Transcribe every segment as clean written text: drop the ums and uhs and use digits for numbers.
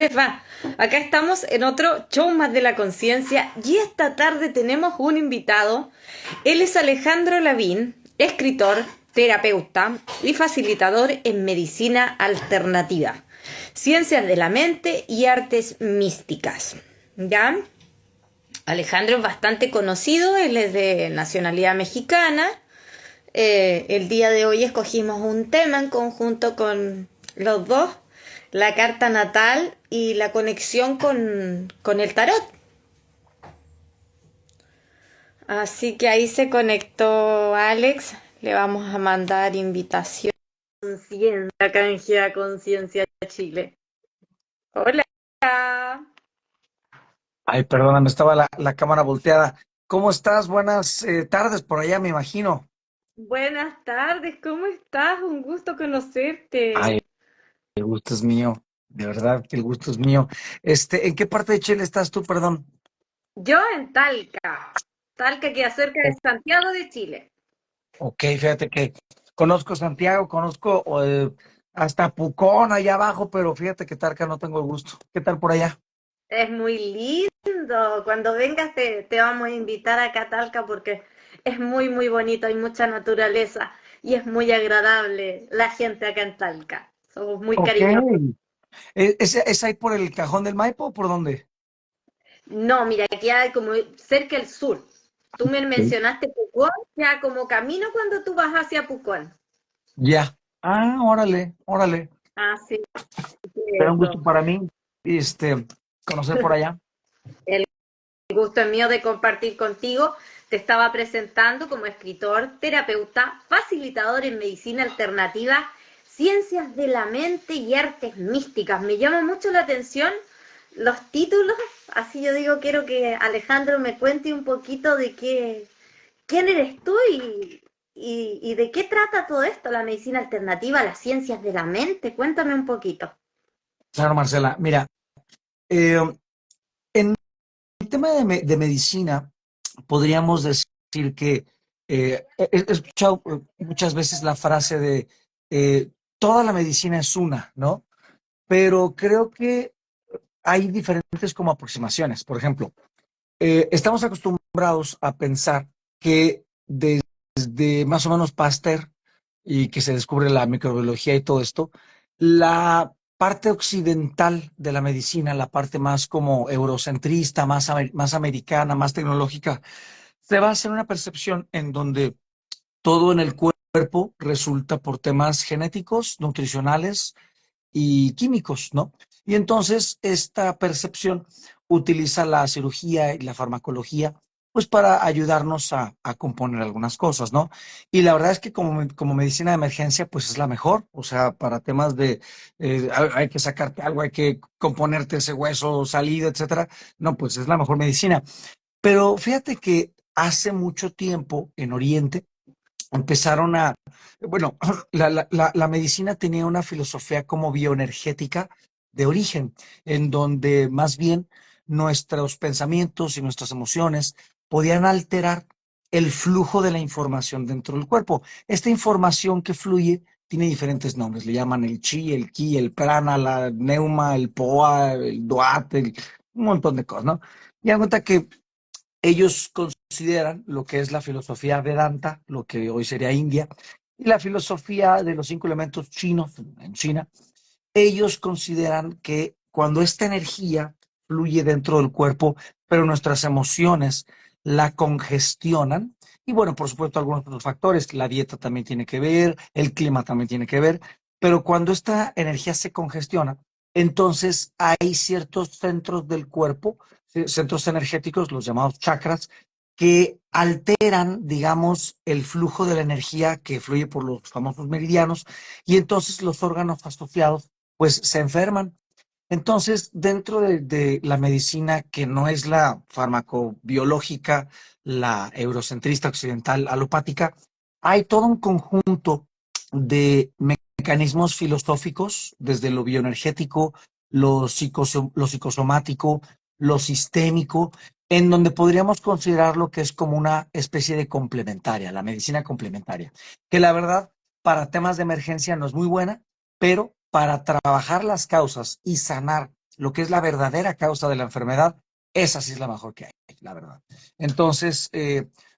Les va? Acá estamos en otro show más de la conciencia y esta tarde tenemos un invitado. Él es Alejandro Lavín, escritor, terapeuta y facilitador en medicina alternativa, ciencias de la mente y artes místicas. ¿Ya? Alejandro es bastante conocido, él es de nacionalidad mexicana. El día de hoy escogimos un tema en conjunto con los dos, la carta natal y la conexión con el tarot. Así que ahí se conectó Alex, le vamos a mandar invitación. Conciencia, canjea Conciencia Chile. Hola. Ay, perdóname, estaba la cámara volteada. ¿Cómo estás? Buenas tardes por allá, me imagino. Buenas tardes, ¿cómo estás? Un gusto Ay, conocerte. el gusto es mío, de verdad que el gusto es mío. ¿En qué parte de Chile estás tú, perdón? Yo en Talca, Talca queda cerca de O- Santiago de Chile. Ok, fíjate que conozco Santiago, conozco hasta Pucón allá abajo, pero fíjate que Tarca no tengo el gusto. ¿Qué tal por allá? Es muy lindo. Cuando vengas te vamos a invitar acá a Talca porque es muy, muy bonito. Hay mucha naturaleza y es muy agradable la gente acá en Talca. Somos muy Ok. cariñosos. ¿Es ahí por el Cajón del Maipo o por dónde? No, mira, queda como cerca del sur. Tú me Sí. mencionaste Pucón, ya como camino cuando tú vas hacia Pucón. Ya. Ah, órale, órale. Así Será que un gusto eso. para mí, conocer por allá. El gusto es mío de compartir contigo. Te estaba presentando como escritor, terapeuta, facilitador en medicina alternativa, ciencias de la mente y artes místicas. Me llama mucho la atención los títulos, así yo digo, quiero que Alejandro me cuente un poquito de quién eres tú y de qué trata todo esto, la medicina alternativa, las ciencias de la mente. Cuéntame un poquito. Claro, Marcela. Mira, eh, en el tema de medicina, podríamos decir que he escuchado muchas veces la frase de toda la medicina es una, ¿no? Pero creo que hay diferentes como aproximaciones. Por ejemplo, estamos acostumbrados a pensar que desde más o menos Pasteur y que se descubre la microbiología y todo esto, la parte occidental de la medicina, la parte más como eurocentrista, más americana, más tecnológica, se basa en una percepción en donde todo en el cuerpo resulta por temas genéticos, nutricionales y químicos, ¿no? Y entonces esta percepción utiliza la cirugía y la farmacología pues para ayudarnos a componer algunas cosas, ¿no? Y la verdad es que como medicina de emergencia pues es la mejor, o sea, para temas de hay que sacarte algo, hay que componerte ese hueso salido, etcétera, no, pues es la mejor medicina. Pero fíjate que hace mucho tiempo en Oriente empezaron bueno, la medicina tenía una filosofía como bioenergética de origen, en donde más bien nuestros pensamientos y nuestras emociones podían alterar el flujo de la información dentro del cuerpo. Esta información que fluye tiene diferentes nombres, le llaman el chi, el ki, el prana, la neuma, el poa, el doat, un montón de cosas, ¿no? Y dan cuenta que ellos consideran lo que es la filosofía Vedanta, lo que hoy sería India, y la filosofía de los cinco elementos chinos en China. Ellos consideran que cuando esta energía fluye dentro del cuerpo, pero nuestras emociones la congestionan, y bueno, por supuesto, algunos otros factores, la dieta también tiene que ver, el clima también tiene que ver, pero cuando esta energía se congestiona, entonces hay ciertos centros del cuerpo, centros energéticos, los llamados chakras, que alteran, digamos, el flujo de la energía que fluye por los famosos meridianos, y entonces los órganos asociados pues se enferman. Entonces, dentro de la medicina que no es la farmacobiológica, la eurocentrista occidental alopática, hay todo un conjunto de mecanismos filosóficos, desde lo bioenergético, lo psicosomático, lo sistémico, en donde podríamos considerar lo que es como una especie de complementaria, la medicina complementaria, que la verdad para temas de emergencia no es muy buena, pero para trabajar las causas y sanar lo que es la verdadera causa de la enfermedad, esa sí es la mejor que hay, la verdad. Entonces,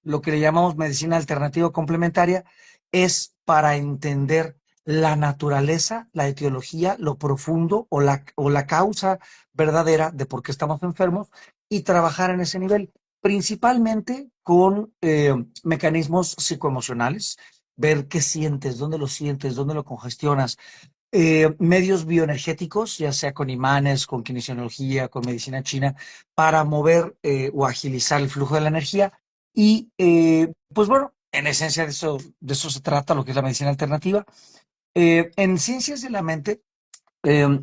lo que le llamamos medicina alternativa complementaria es para entender la naturaleza, la etiología, lo profundo o la causa verdadera de por qué estamos enfermos y trabajar en ese nivel, principalmente con mecanismos psicoemocionales, ver qué sientes, dónde lo congestionas, medios bioenergéticos, ya sea con imanes, con kinesiología, con medicina china, para mover o agilizar el flujo de la energía. Y pues bueno, en esencia de eso se trata lo que es la medicina alternativa. En ciencias de la mente, eh,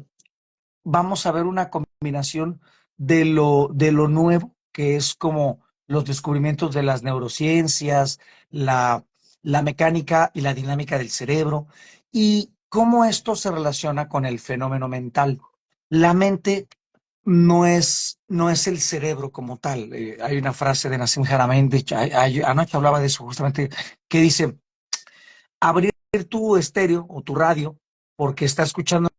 vamos a ver una combinación de lo nuevo, que es como los descubrimientos de las neurociencias, la, la mecánica y la dinámica del cerebro, y cómo esto se relaciona con el fenómeno mental. La mente no es el cerebro como tal. Hay una frase de Nassim Haramein, de hecho, anoche hablaba de eso justamente, que dice, abrir tu estéreo o tu radio porque está escuchando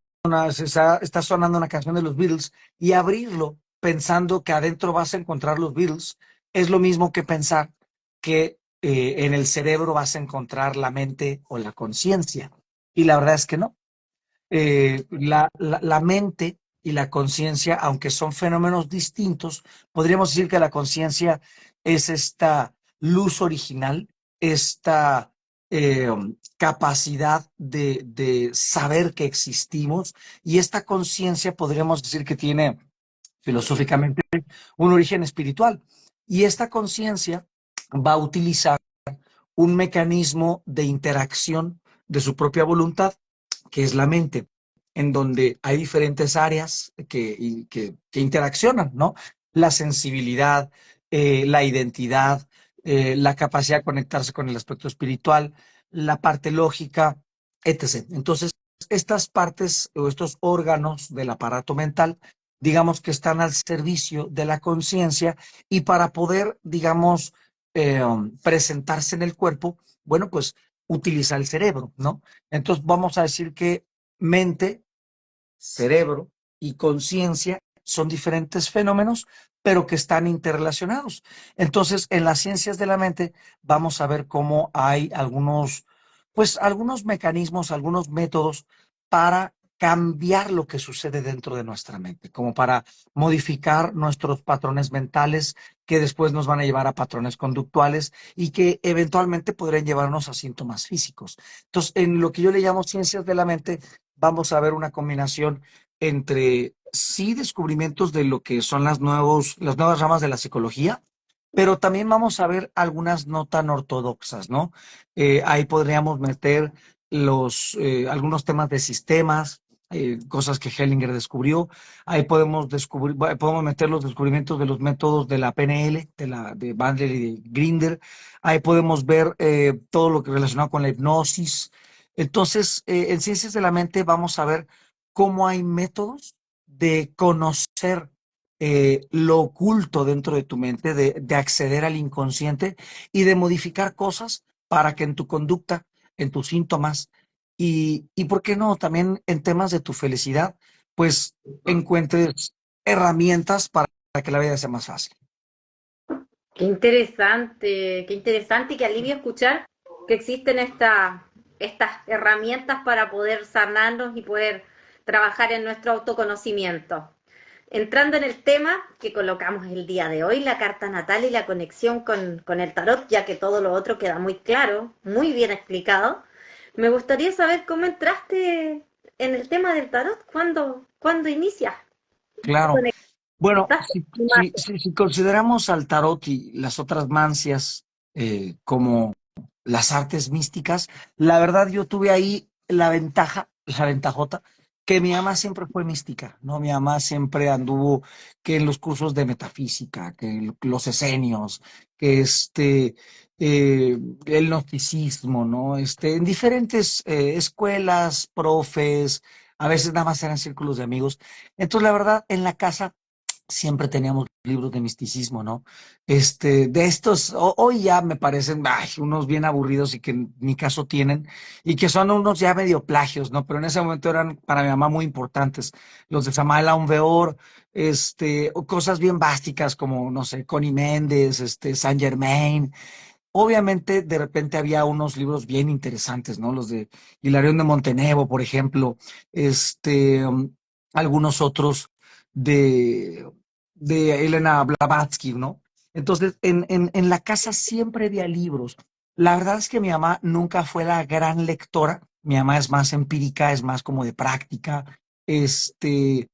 está sonando una canción de los Beatles y abrirlo pensando que adentro vas a encontrar los Beatles es lo mismo que pensar que en el cerebro vas a encontrar la mente o la conciencia. Y la verdad es que no. La mente y la conciencia, aunque son fenómenos distintos, podríamos decir que la conciencia es esta luz original, esta capacidad de saber que existimos y esta conciencia podríamos decir que tiene filosóficamente un origen espiritual. Y esta conciencia va a utilizar un mecanismo de interacción de su propia voluntad que es la mente, en donde hay diferentes áreas que interaccionan, ¿no? La sensibilidad, la identidad, la capacidad de conectarse con el aspecto espiritual, la parte lógica, etc. Entonces, estas partes o estos órganos del aparato mental, digamos que están al servicio de la conciencia y para poder, digamos, presentarse en el cuerpo, bueno, pues utiliza el cerebro, ¿no? Entonces vamos a decir que mente, cerebro y conciencia son diferentes fenómenos, pero que están interrelacionados. Entonces, en las ciencias de la mente vamos a ver cómo hay algunos, pues algunos mecanismos, algunos métodos para cambiar lo que sucede dentro de nuestra mente, como para modificar nuestros patrones mentales que después nos van a llevar a patrones conductuales y que eventualmente podrían llevarnos a síntomas físicos. Entonces, en lo que yo le llamo ciencias de la mente, vamos a ver una combinación entre sí descubrimientos de lo que son las nuevas ramas de la psicología, pero también vamos a ver algunas no tan ortodoxas, ¿no? Ahí podríamos meter algunos temas de sistemas, cosas que Hellinger descubrió. Ahí podemos meter los descubrimientos de los métodos de la PNL, de Bandler y de Grinder. Ahí podemos ver todo lo que relacionado con la hipnosis. Entonces, en ciencias de la mente vamos a ver cómo hay métodos de conocer lo oculto dentro de tu mente, de acceder al inconsciente y de modificar cosas para que en tu conducta, en tus síntomas y ¿por qué no? También en temas de tu felicidad, pues encuentres herramientas para que la vida sea más fácil. Qué interesante y qué alivio escuchar que existen estas herramientas para poder sanarnos y poder trabajar en nuestro autoconocimiento. Entrando en el tema que colocamos el día de hoy, la carta natal y la conexión con el tarot, ya que todo lo otro queda muy claro, muy bien explicado, me gustaría saber cómo entraste en el tema del tarot, cuándo inicias. Claro. Bueno, ¿Conectaste? si consideramos al tarot y las otras mancias como las artes místicas, la verdad yo tuve ahí la ventajota, que mi mamá siempre fue mística, ¿no? Mi mamá siempre anduvo que en los cursos de metafísica, que los esenios, que el gnosticismo, ¿no? En diferentes escuelas, profes, a veces nada más eran círculos de amigos. Entonces, la verdad, en la casa siempre teníamos libros de misticismo, ¿no? De estos, hoy ya me parecen ay, unos bien aburridos y que ni caso tienen, y que son unos ya medio plagios, ¿no? Pero en ese momento eran para mi mamá muy importantes. Los de Samael Aumveor, o cosas bien básicas como, no sé, Connie Méndez, Saint Germain. Obviamente, de repente había unos libros bien interesantes, ¿no? Los de Hilarión de Montenegro, por ejemplo, algunos otros de, de Elena Blavatsky, ¿no? Entonces, en la casa siempre había libros. La verdad es que mi mamá nunca fue la gran lectora. Mi mamá es más empírica, es más como de práctica. Lee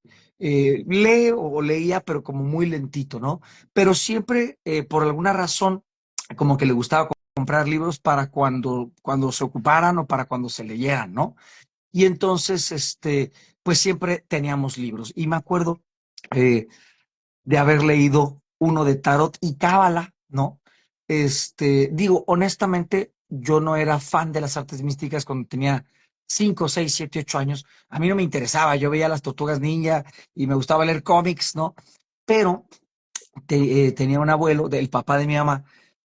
o leía, pero como muy lentito, ¿no? Pero siempre, por alguna razón, como que le gustaba comprar libros para cuando se ocuparan o para cuando se leyeran, ¿no? Y entonces, pues siempre teníamos libros. Y me acuerdo eh, de haber leído uno de Tarot y Cábala, ¿no? Digo, honestamente, yo no era fan de las artes místicas cuando tenía 5, 6, 7, 8 años. A mí no me interesaba, yo veía las Tortugas Ninja y me gustaba leer cómics, ¿no? Pero tenía un abuelo, el papá de mi mamá,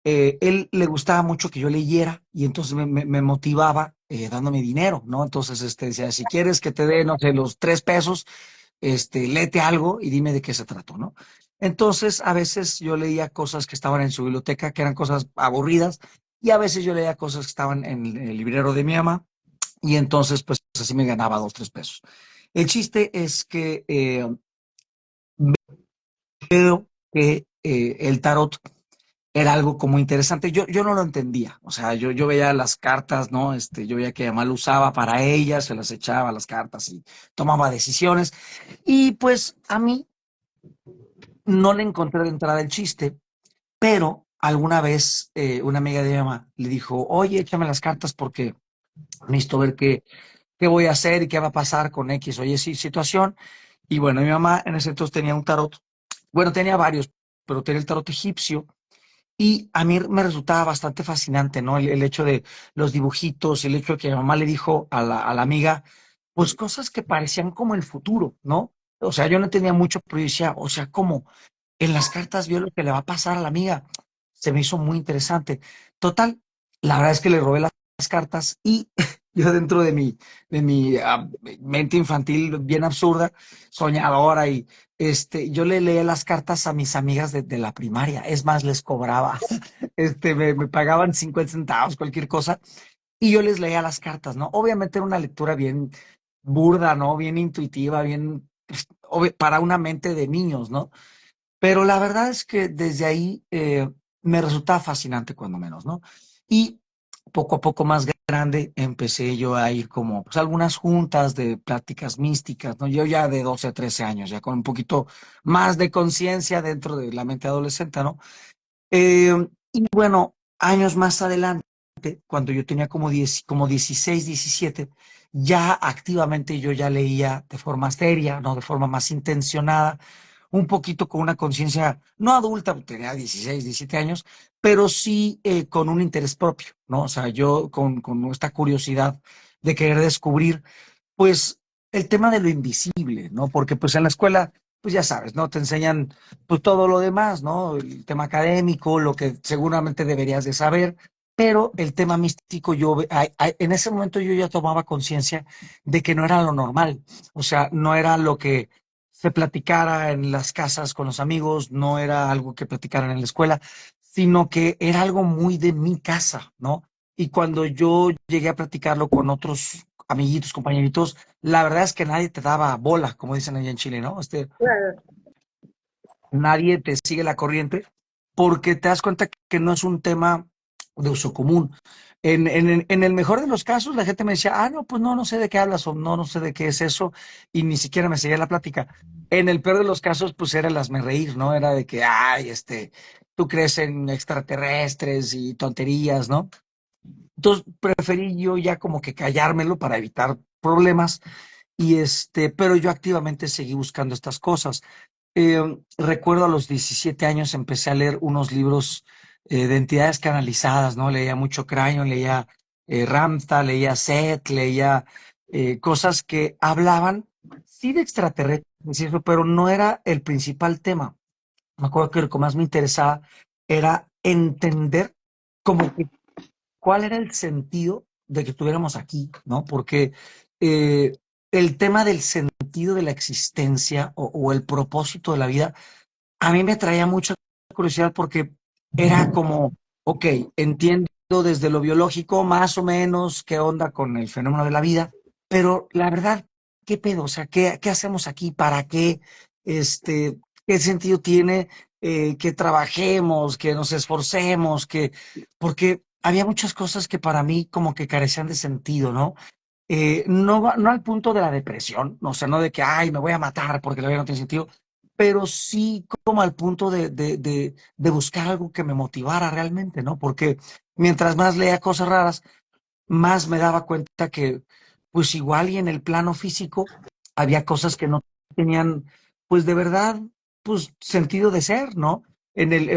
él le gustaba mucho que yo leyera y entonces me motivaba dándome dinero, ¿no? Entonces, decía, si quieres que te dé, no sé, los 3 pesos, léete algo y dime de qué se trató, ¿no? Entonces, a veces yo leía cosas que estaban en su biblioteca, que eran cosas aburridas, y a veces yo leía cosas que estaban en el librero de mi mamá, y entonces, pues así me ganaba 2, 3 pesos. El chiste es que veo que el tarot era algo como interesante. Yo no lo entendía. O sea, yo veía las cartas, ¿no? Yo veía que mamá lo usaba para ella, se las echaba las cartas y tomaba decisiones. Y pues a mí no le encontré de entrada el chiste, pero alguna vez una amiga de mi mamá le dijo, oye, échame las cartas porque necesito ver qué voy a hacer y qué va a pasar con X o Y situación. Y bueno, mi mamá en ese entonces tenía un tarot. Bueno, tenía varios, pero tenía el tarot egipcio. Y a mí me resultaba bastante fascinante, ¿no? El hecho de los dibujitos, el hecho de que mi mamá le dijo a la amiga, pues cosas que parecían como el futuro, ¿no? O sea, yo no tenía mucho, pero yo decía, o sea, como en las cartas vio lo que le va a pasar a la amiga. Se me hizo muy interesante. Total, la verdad es que le robé las cartas y yo dentro de mi mente infantil bien absurda, soñadora y yo le leía las cartas a mis amigas de la primaria. Es más, les cobraba, me pagaban 50 centavos, cualquier cosa, y yo les leía las cartas, ¿no? Obviamente era una lectura bien burda, ¿no? Bien intuitiva, bien, pues, para una mente de niños, ¿no? Pero la verdad es que desde ahí me resultaba fascinante, cuando menos, ¿no? Y poco a poco más grande empecé yo a ir como pues, a algunas juntas de pláticas místicas, ¿no? Yo ya de 12 a 13 años, ya con un poquito más de conciencia dentro de la mente adolescente, ¿no? Y bueno, años más adelante, cuando yo tenía como 16, 17, ya activamente yo ya leía de forma seria, ¿no? De forma más intencionada, un poquito con una conciencia no adulta, porque tenía 16, 17 años, pero sí con un interés propio, ¿no? O sea, yo con esta curiosidad de querer descubrir pues el tema de lo invisible, ¿no? Porque pues en la escuela, pues ya sabes, ¿no? Te enseñan pues todo lo demás, ¿no? El tema académico, lo que seguramente deberías de saber, pero el tema místico, en ese momento yo ya tomaba conciencia de que no era lo normal, o sea, no era lo que se platicara en las casas con los amigos, no era algo que platicaran en la escuela, sino que era algo muy de mi casa, ¿no? Y cuando yo llegué a platicarlo con otros amiguitos, compañeritos, la verdad es que nadie te daba bola, como dicen allá en Chile, ¿no? Claro. Nadie te sigue la corriente porque te das cuenta que no es un tema de uso común. En el mejor de los casos, la gente me decía, ah, no, pues no, no sé de qué hablas o no, no sé de qué es eso, y ni siquiera me seguía la plática. En el peor de los casos, pues era el hazme reír, ¿no? Era de que, ay, tú crees en extraterrestres y tonterías, ¿no? Entonces preferí yo ya como que callármelo para evitar problemas pero yo activamente seguí buscando estas cosas. Recuerdo a los 17 años empecé a leer unos libros de entidades canalizadas, ¿no? Leía mucho Crayon, leía Ramta, leía Set, leía cosas que hablaban sí de extraterrestres, y eso, pero no era el principal tema. Me acuerdo que lo que más me interesaba era entender como que cuál era el sentido de que estuviéramos aquí, ¿no? Porque eh, el tema del sentido de la existencia o el propósito de la vida a mí me traía mucha curiosidad porque era como, ok, entiendo desde lo biológico más o menos qué onda con el fenómeno de la vida, pero la verdad, ¿qué pedo? O sea, ¿qué hacemos aquí? ¿Para qué? Este, ¿qué sentido tiene que trabajemos, que nos esforcemos, porque había muchas cosas que para mí como que carecían de sentido, ¿no? No al punto de la depresión, o sea, no de que, ay, me voy a matar porque la vida no tiene sentido, pero sí como al punto de buscar algo que me motivara realmente, ¿no? Porque mientras más leía cosas raras, más me daba cuenta que, pues igual y en el plano físico había cosas que no tenían, pues de verdad, pues sentido de ser, ¿no?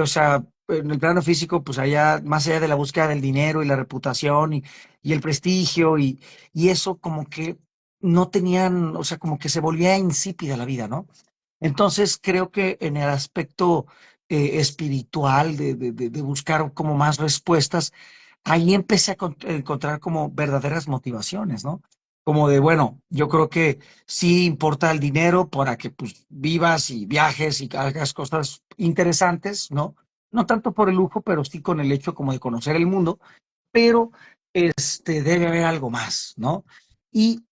O sea, en el plano físico, pues allá, más allá de la búsqueda del dinero y la reputación y el prestigio y eso como que no tenían, o sea, como que se volvía insípida la vida, ¿no? Entonces creo que en el aspecto espiritual de buscar como más respuestas, ahí empecé a encontrar como verdaderas motivaciones, ¿no? Como de, bueno, yo creo que sí importa el dinero para que pues vivas y viajes y hagas cosas interesantes, ¿no? No tanto por el lujo, pero sí con el hecho como de conocer el mundo, pero debe haber algo más, ¿no? Y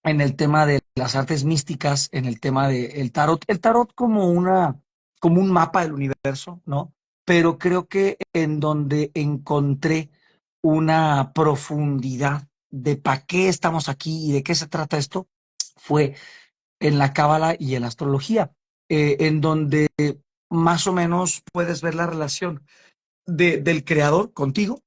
en el tema de las artes místicas, en el tema del el tarot como un mapa del universo, ¿no? Pero creo que en donde encontré una profundidad de para qué estamos aquí y de qué se trata esto, fue en la cábala y en la astrología, en donde más o menos puedes ver la relación del creador contigo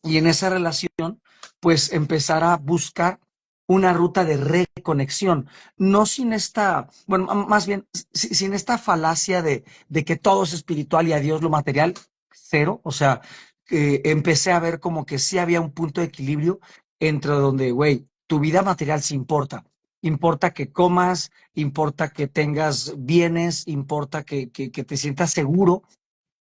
y en esa relación, pues empezar a buscar una ruta de reconexión, no sin esta, bueno, más bien, sin esta falacia de que todo es espiritual y a Dios lo material, cero, o sea, empecé a ver como que sí había un punto de equilibrio entre donde, güey, tu vida material sí importa. Importa que comas, importa que tengas bienes, importa que te sientas seguro,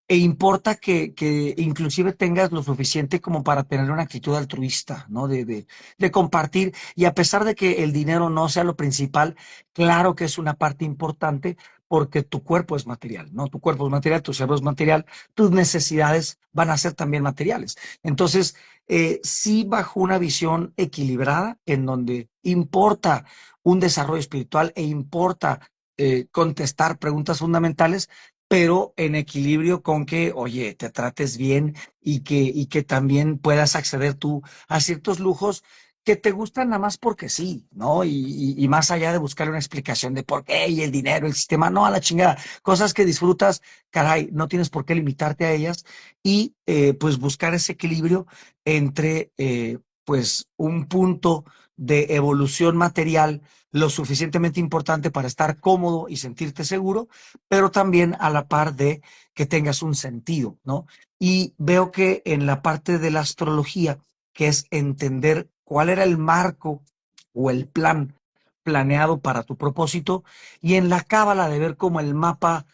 e importa que inclusive tengas lo suficiente como para tener una actitud altruista, ¿no? De compartir. Y a pesar de que el dinero no sea lo principal, claro que es una parte importante porque tu cuerpo es material, ¿no? Tu cuerpo es material, tu cerebro es material, tus necesidades van a ser también materiales. Entonces, sí bajo una visión equilibrada en donde importa un desarrollo espiritual e importa contestar preguntas fundamentales, pero en equilibrio con que, oye, te trates bien y que también puedas acceder tú a ciertos lujos que te gustan nada más porque sí, ¿no? Y más allá de buscar una explicación de por qué y el dinero, el sistema, no, a la chingada, cosas que disfrutas, caray, no tienes por qué limitarte a ellas y pues buscar ese equilibrio entre pues un punto de evolución material lo suficientemente importante para estar cómodo y sentirte seguro, pero también a la par de que tengas un sentido, ¿no? Y veo que en la parte de la astrología, que es entender cuál era el marco o el plan planeado para tu propósito, y en la cábala de ver como el mapa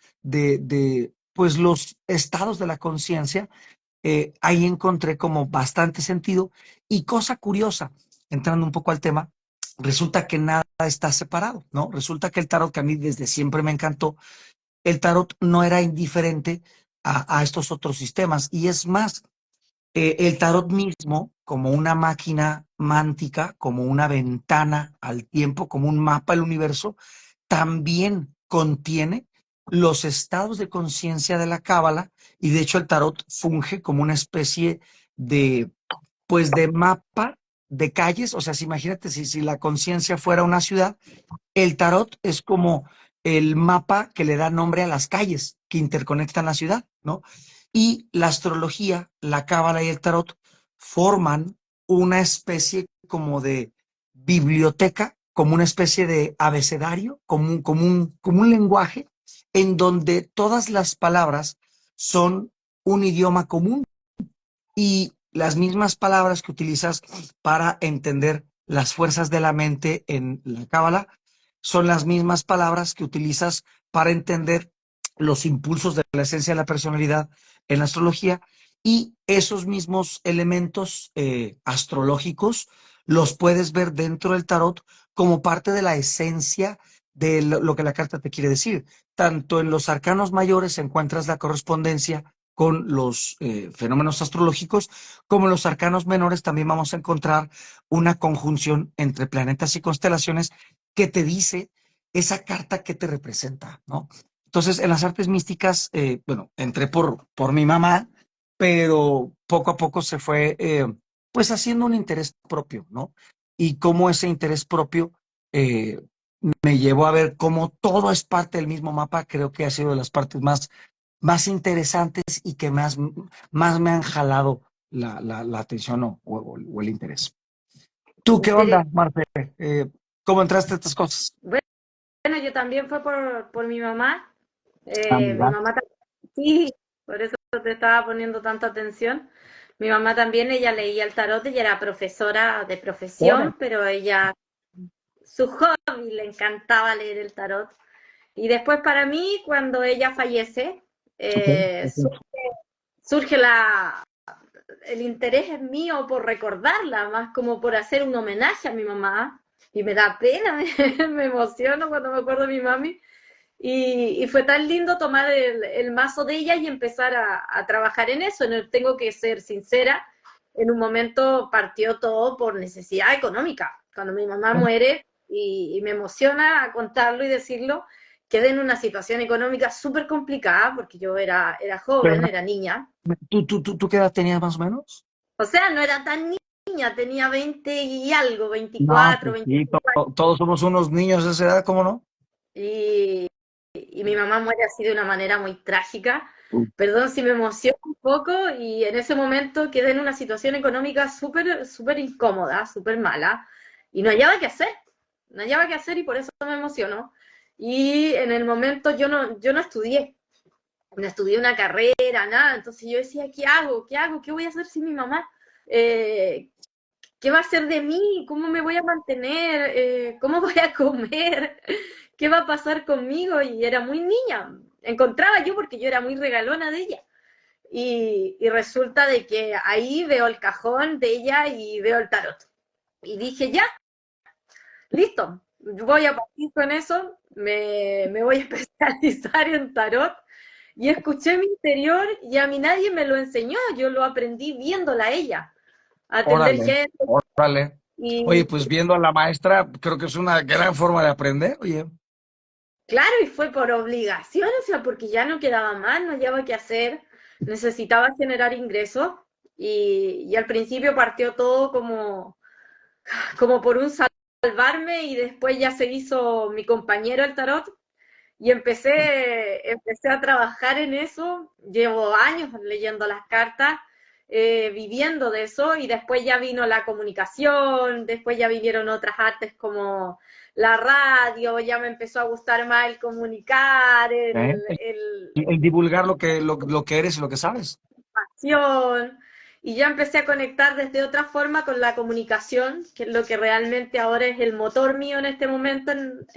pues los estados de la conciencia, ahí encontré como bastante sentido y cosa curiosa, entrando un poco al tema, resulta que nada está separado, ¿no? Resulta que el tarot que a mí desde siempre me encantó, el tarot no era indiferente a estos otros sistemas. Y es más, el tarot mismo, como una máquina mántica, como una ventana al tiempo, como un mapa del universo, también contiene los estados de conciencia de la cábala y de hecho el tarot funge como una especie de, pues, de mapa de calles. O sea, si imagínate si la conciencia fuera una ciudad, el tarot es como el mapa que le da nombre a las calles que interconectan la ciudad, ¿no? Y la astrología, la cábala y el tarot forman una especie como de biblioteca, como una especie de abecedario, como un lenguaje en donde todas las palabras son un idioma común y las mismas palabras que utilizas para entender las fuerzas de la mente en la cábala son las mismas palabras que utilizas para entender los impulsos de la esencia de la personalidad en la astrología y esos mismos elementos astrológicos los puedes ver dentro del tarot como parte de la esencia de lo que la carta te quiere decir. Tanto en los arcanos mayores encuentras la correspondencia con los fenómenos astrológicos, como en los arcanos menores también vamos a encontrar una conjunción entre planetas y constelaciones que te dice esa carta que te representa, ¿no? Entonces, en las artes místicas, bueno, entré por mi mamá, pero poco a poco se fue, pues, haciendo un interés propio, ¿no? Y cómo ese interés propio eh, me llevó a ver cómo todo es parte del mismo mapa, creo que ha sido de las partes más interesantes y que más me han jalado la atención o el interés. ¿Tú qué onda, Interesante. Marte? ¿Cómo entraste a estas cosas? Bueno, yo también fue por mi mamá. Ah, Mi mira. mamá también, sí, por eso te estaba poniendo tanta atención. Mi mamá también, ella leía el tarot, ella era profesora de Órale. profesión, pero ella, su hobby, le encantaba leer el tarot. Y después para mí, cuando ella fallece, Ok, eh, ok. su- surge el interés es mío por recordarla, más como por hacer un homenaje a mi mamá. Y me da pena, me emociono cuando me acuerdo de mi mami. Y fue tan lindo tomar el mazo de ella y empezar a trabajar en eso. Tengo que ser sincera, en un momento partió todo por necesidad económica. Cuando mi mamá muere, y me emociona contarlo y decirlo, quedé en una situación económica súper complicada porque yo era Pero joven, era niña. ¿tú qué edad tenías más o menos? O sea, no era tan niña, tenía 20 y algo, No, 24, pues sí, 25 años. todos somos unos niños de esa edad, ¿cómo no? Y mi mamá muere así de una manera muy trágica. Perdón si me emociono un poco y en ese momento quedé en una situación económica súper, súper incómoda, súper mala y no hallaba qué hacer, no hallaba qué hacer y por eso me emociono. Y en el momento yo no estudié, no estudié una carrera, nada, entonces yo decía, ¿qué hago? ¿Qué hago? ¿Qué voy a hacer sin mi mamá? Eh, ¿Qué va a ser de mí? ¿Cómo me voy a mantener? ¿Cómo voy a comer? ¿Qué va a pasar conmigo? Y era muy niña. Encontraba yo porque yo era muy regalona de ella. Y resulta de que ahí veo el cajón de ella y veo el tarot. Y dije, ya, listo, voy a partir con eso, me voy a especializar en tarot. Y escuché mi interior y a mí nadie me lo enseñó, yo lo aprendí viéndola a ella, a atender Órale, gente. órale. Oye, Y pues viendo a la maestra, creo que es una gran forma de aprender, oye. claro, y fue por obligación, o sea, porque ya no quedaba más, no hallaba qué hacer, necesitaba generar ingresos y al principio partió todo como por un salvarme y después ya se hizo mi compañero el tarot y empecé a trabajar en eso, llevo años leyendo las cartas, viviendo de eso, y después ya vino la comunicación, después ya vinieron otras artes como la radio, ya me empezó a gustar más el comunicar, ¿Eh? El divulgar lo que eres y lo que sabes. acción, y ya empecé a conectar desde otra forma con la comunicación, que es lo que realmente ahora es el motor mío en este momento, en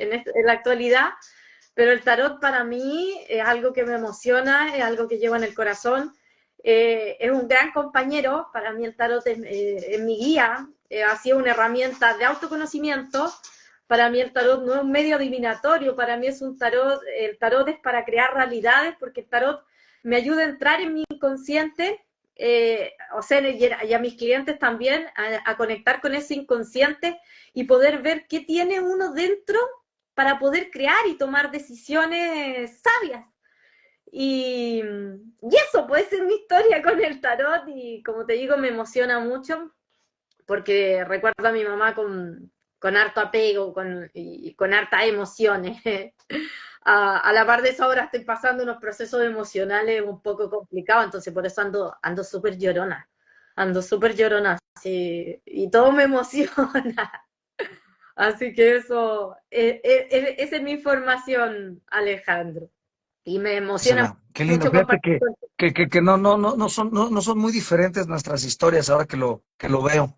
la actualidad. Pero el tarot para mí es algo que me emociona, es algo que llevo en el corazón. Es un gran compañero, para mí el tarot es mi guía, ha sido una herramienta de autoconocimiento. Para mí el tarot no es un medio adivinatorio, para mí es un tarot, el tarot es para crear realidades, porque el tarot me ayuda a entrar en mi inconsciente, o sea, y a mis clientes también, a conectar con ese inconsciente y poder ver qué tiene uno dentro para poder crear y tomar decisiones sabias. Y eso puede ser mi historia con el tarot y como te digo, me emociona mucho porque recuerdo a mi mamá con harto apego y con hartas emociones. A la par de eso ahora estoy pasando unos procesos emocionales un poco complicados, entonces por eso ando súper llorona, sí, y todo me emociona. Así que eso, esa es mi formación, Alejandro. Y me emociona Marcela, qué lindo. mucho Fíjate compartir con... que no son muy diferentes nuestras historias ahora que lo veo.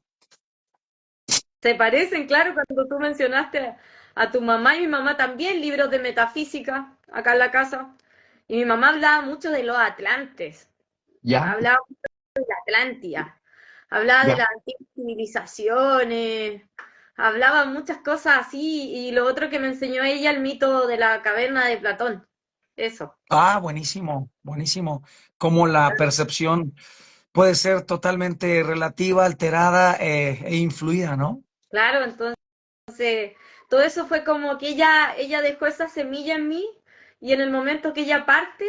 ¿Te parecen? Claro, cuando tú mencionaste a tu mamá y mi mamá también libros de metafísica acá en la casa. Y mi mamá hablaba mucho de los atlantes, Ya, hablaba mucho de la Atlántida, hablaba de ya. las antiguas civilizaciones, hablaba muchas cosas así. Y lo otro que me enseñó ella, el mito de la caverna de Platón. Eso. Ah, buenísimo, buenísimo. Como la percepción puede ser totalmente relativa, alterada e influida, ¿no? Claro, entonces todo eso fue como que ella dejó esa semilla en mí y en el momento que ella parte,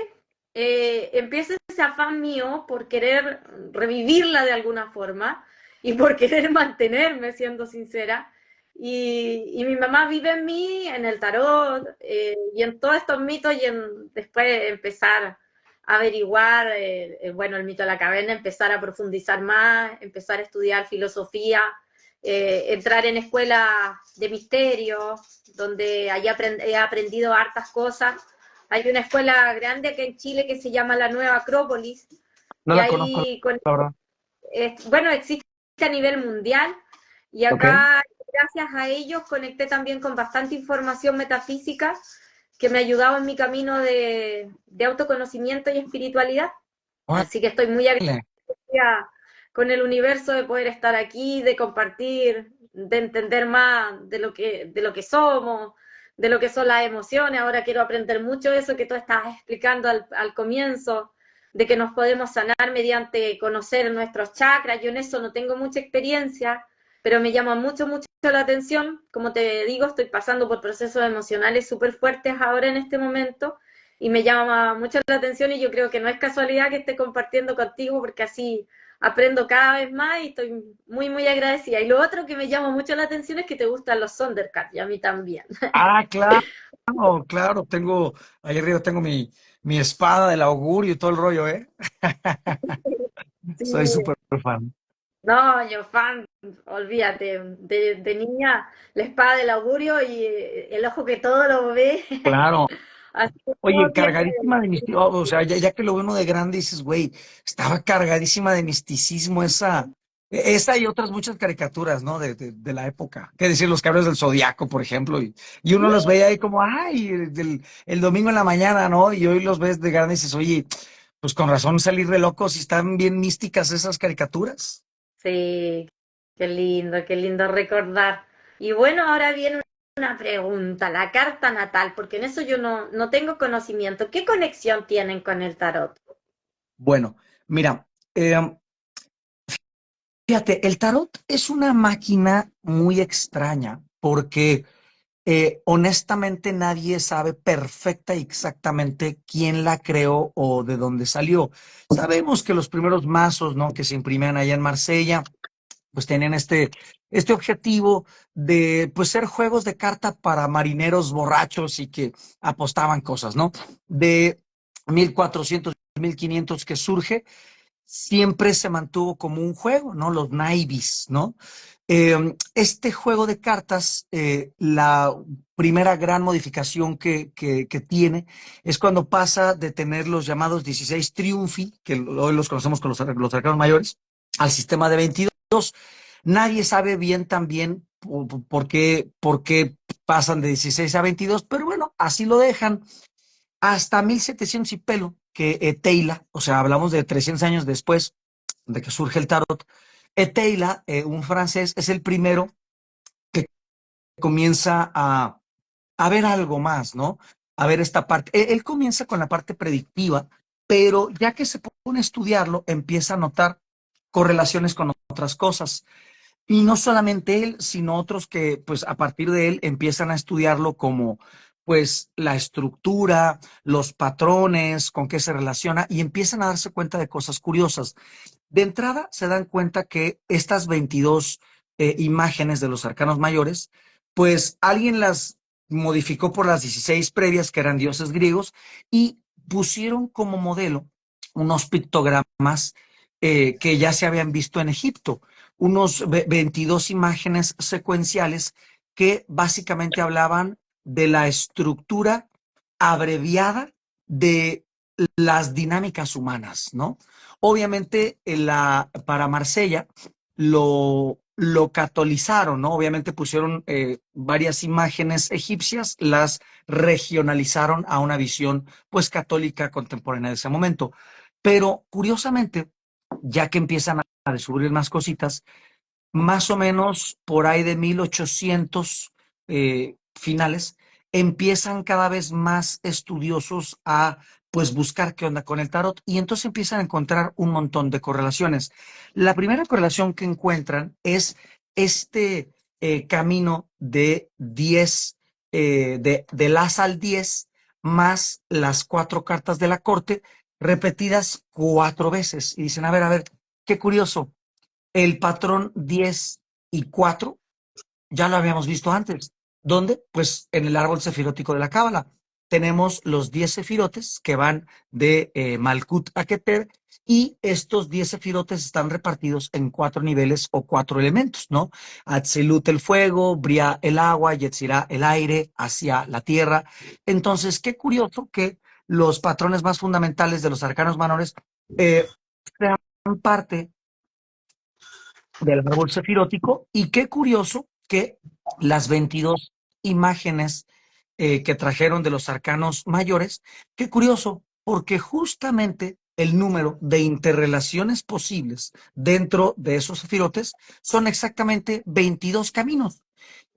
empieza ese afán mío por querer revivirla de alguna forma y por querer mantenerme, siendo sincera. Y mi mamá vive en mí, en el tarot, y en todos estos mitos y en después empezar a averiguar, bueno, el mito de la caverna, empezar a profundizar más, empezar a estudiar filosofía, entrar en escuelas de misterio, donde ahí he aprendido hartas cosas. Hay una escuela grande aquí en Chile que se llama la Nueva Acrópolis, No y la conozco, ahí, con, la verdad. bueno, existe a nivel mundial, y Ok. acá, gracias a ellos, conecté también con bastante información metafísica que me ha ayudado en mi camino de autoconocimiento y espiritualidad. Así que estoy muy Órale. agradecida con el universo de poder estar aquí, de compartir, de entender más de lo que somos, de lo que son las emociones. Ahora quiero aprender mucho eso que tú estabas explicando al comienzo, de que nos podemos sanar mediante conocer nuestros chakras. Yo en eso no tengo mucha experiencia, pero me llama mucho, mucho la atención. Como te digo, estoy pasando por procesos emocionales súper fuertes ahora en este momento y me llama mucho la atención y yo creo que no es casualidad que esté compartiendo contigo porque así aprendo cada vez más y estoy muy, muy agradecida. Y lo otro que me llama mucho la atención es que te gustan los Thundercats y a mí también. Ah, claro, claro. Tengo, ahí arriba tengo mi espada del augurio y todo el rollo, ¿eh? Sí, Soy súper fan. no, yo fan, olvídate, de niña, la espada del augurio y el ojo que todo lo ve, Claro. así que Oye, todo siempre, cargadísima de misticismo, o sea, ya que lo ve uno de grande dices, güey, estaba cargadísima de misticismo esa y otras muchas caricaturas, ¿no? De la época. ¿Qué decir? Los Caballeros del Zodiaco, por ejemplo, y uno los veía ahí como, ay, el domingo en la mañana, ¿no? Y hoy los ves de grande y dices, oye, pues con razón salir de locos y están bien místicas esas caricaturas. sí, qué lindo recordar. Y bueno, ahora viene una pregunta, la carta natal, porque en eso yo no tengo conocimiento. ¿Qué conexión tienen con el tarot? Bueno, mira, fíjate, el tarot es una máquina muy extraña porque honestamente nadie sabe perfecta y exactamente quién la creó o de dónde salió. Sabemos que los primeros mazos, ¿no? Que se imprimían allá en Marsella, pues tenían este objetivo de pues ser juegos de carta para marineros borrachos y que apostaban cosas, ¿no? De 1400, 1500 que surge, siempre se mantuvo como un juego, ¿no? Los naivis, ¿no? Este juego de cartas, la primera gran modificación que tiene es cuando pasa de tener los llamados 16 triunfi, que hoy los conocemos con los arcanos mayores, al sistema de 22. Nadie sabe bien también por qué pasan de 16 a 22, pero bueno, así lo dejan hasta 1700 y pelo, que Teila, o sea, hablamos de 300 años después de que surge el tarot, Teila, un francés, es el primero que comienza a ver algo más, ¿no? A ver esta parte. Él comienza con la parte predictiva, pero ya que se pone a estudiarlo, empieza a notar correlaciones con otras cosas. Y no solamente él, sino otros que, pues, a partir de él empiezan a estudiarlo como, pues, la estructura, los patrones, con qué se relaciona, y empiezan a darse cuenta de cosas curiosas. De entrada, se dan cuenta que estas 22 imágenes de los arcanos mayores, pues alguien las modificó por las 16 previas, que eran dioses griegos, y pusieron como modelo unos pictogramas que ya se habían visto en Egipto, unos 22 imágenes secuenciales que básicamente hablaban de la estructura abreviada de las dinámicas humanas, ¿no? Obviamente, para Marsella lo catolizaron, ¿no? Obviamente pusieron varias imágenes egipcias, las regionalizaron a una visión, pues, católica contemporánea de ese momento. Pero, curiosamente, ya que empiezan a descubrir más cositas, más o menos por ahí de 1800 finales, empiezan cada vez más estudiosos a pues buscar qué onda con el tarot y entonces empiezan a encontrar un montón de correlaciones. La primera correlación que encuentran es este camino de 10, del as al 10, más las cuatro cartas de la corte repetidas cuatro veces. Y dicen, a ver, qué curioso, el patrón 10 y 4 ya lo habíamos visto antes. ¿Dónde? Pues en el árbol sefirótico de la Cábala. Tenemos los 10 sefirotes que van de Malkut a Keter y estos 10 sefirotes están repartidos en cuatro niveles o cuatro elementos, ¿no? Atzilut el fuego, Bria el agua, Yetzirah el aire, hacia la tierra. Entonces, qué curioso que los patrones más fundamentales de los arcanos menores sean parte del árbol sefirótico y qué curioso que las 22 imágenes que trajeron de los arcanos mayores, qué curioso, porque justamente el número de interrelaciones posibles dentro de esos sefirotes son exactamente 22 caminos.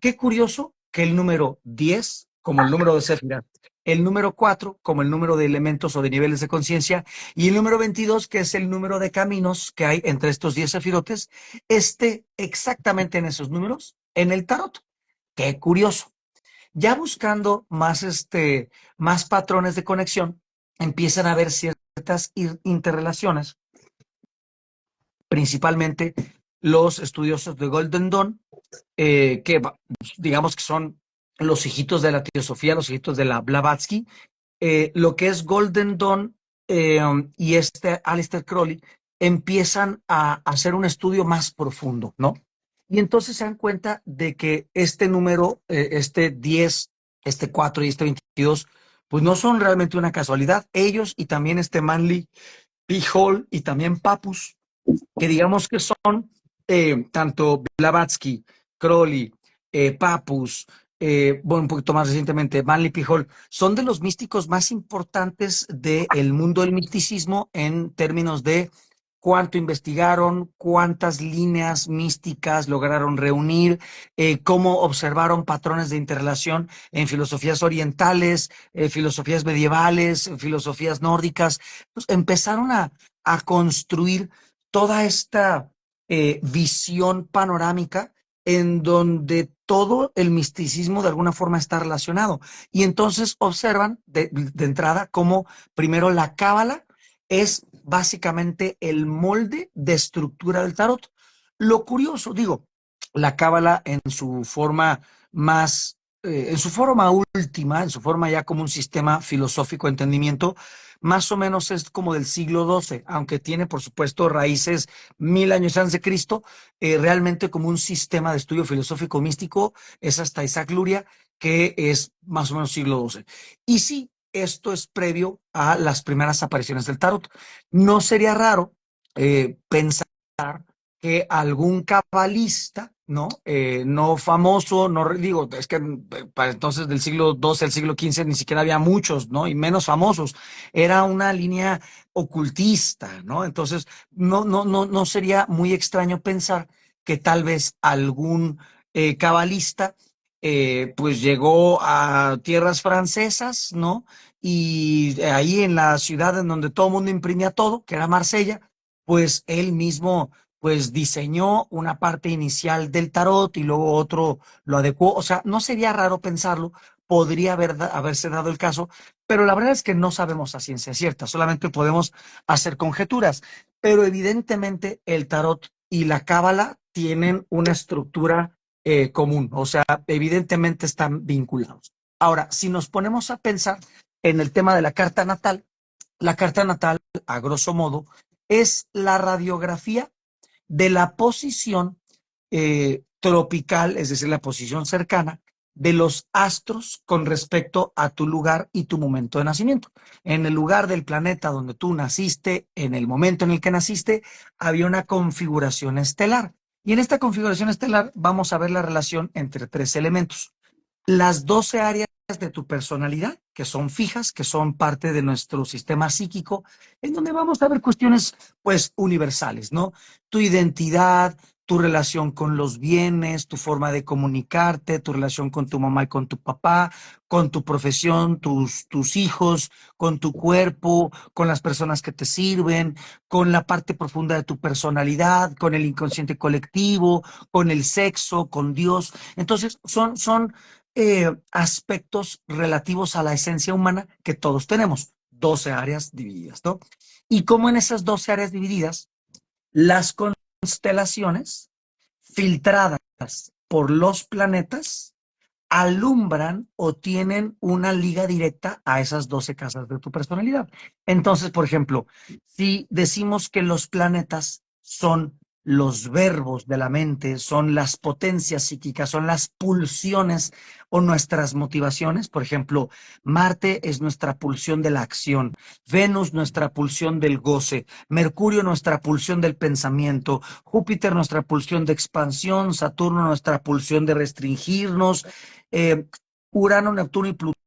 Qué curioso que el número 10, como el número de Sefirot, el número 4, como el número de elementos o de niveles de conciencia, y el número 22, que es el número de caminos que hay entre estos 10 sefirotes, esté exactamente en esos números en el tarot. Qué curioso. Ya buscando más, más patrones de conexión, empiezan a haber ciertas interrelaciones, principalmente los estudiosos de Golden Dawn, que digamos que son los hijitos de la teosofía, los hijitos de la Blavatsky, lo que es Golden Dawn y Aleister Crowley empiezan a hacer un estudio más profundo, ¿no? Y entonces se dan cuenta de que este número, este 10, este 4 y este 22, pues no son realmente una casualidad. Ellos y también este Manly P. Hall y también Papus, que digamos que son tanto Blavatsky, Crowley, Papus, bueno, un poquito más recientemente, Manly P. Hall, son de los místicos más importantes del mundo del misticismo en términos de cuánto investigaron, cuántas líneas místicas lograron reunir, cómo observaron patrones de interrelación en filosofías orientales, filosofías medievales, filosofías nórdicas. Pues empezaron a construir toda esta visión panorámica en donde todo el misticismo de alguna forma está relacionado. Y entonces observan de entrada cómo primero la cábala es básicamente el molde de estructura del tarot. Lo curioso, digo, la cábala en su forma más, en su forma última, en su forma ya como un sistema filosófico de entendimiento, más o menos es como del siglo XII, aunque tiene, por supuesto, raíces 1000 años antes de Cristo, realmente como un sistema de estudio filosófico místico, es hasta Isaac Luria, que es más o menos siglo XII. Y sí, esto es previo a las primeras apariciones del tarot. No sería raro pensar que algún cabalista, ¿no? No famoso, no digo, es que para entonces del siglo XII al siglo XV ni siquiera había muchos, ¿no? Y menos famosos. Era una línea ocultista, ¿no? Entonces, no sería muy extraño pensar que tal vez algún cabalista pues llegó a tierras francesas, ¿no? Y ahí en la ciudad en donde todo el mundo imprimía todo, que era Marsella, pues él mismo pues diseñó una parte inicial del tarot y luego otro lo adecuó. O sea, no sería raro pensarlo, podría haberse dado el caso, pero la verdad es que no sabemos a ciencia cierta, solamente podemos hacer conjeturas. Pero evidentemente el tarot y la cábala tienen una estructura común, o sea, evidentemente están vinculados. Ahora, si nos ponemos a pensar en el tema de la carta natal, a grosso modo, es la radiografía de la posición tropical, es decir, la posición cercana de los astros con respecto a tu lugar y tu momento de nacimiento. En el lugar del planeta donde tú naciste, en el momento en el que naciste, había una configuración estelar. Y en esta configuración estelar vamos a ver la relación entre tres elementos. Las 12 áreas de tu personalidad, que son fijas, que son parte de nuestro sistema psíquico, en donde vamos a ver cuestiones, pues, universales, ¿no? Tu identidad, tu relación con los bienes, tu forma de comunicarte, tu relación con tu mamá y con tu papá, con tu profesión, tus hijos, con tu cuerpo, con las personas que te sirven, con la parte profunda de tu personalidad, con el inconsciente colectivo, con el sexo, con Dios. Entonces, son aspectos relativos a la esencia humana que todos tenemos, 12 áreas divididas, ¿no? Y como en esas 12 áreas divididas, las constelaciones filtradas por los planetas alumbran o tienen una liga directa a esas 12 casas de tu personalidad. Entonces, por ejemplo, si decimos que los planetas son los verbos de la mente, son las potencias psíquicas, son las pulsiones o nuestras motivaciones. Por ejemplo, Marte es nuestra pulsión de la acción, Venus nuestra pulsión del goce, Mercurio nuestra pulsión del pensamiento, Júpiter nuestra pulsión de expansión, Saturno nuestra pulsión de restringirnos, eh, Urano, Neptuno y Plutón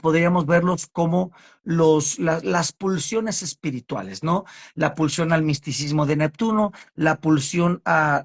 podríamos verlos como las pulsiones espirituales, ¿no? La pulsión al misticismo de Neptuno, la pulsión a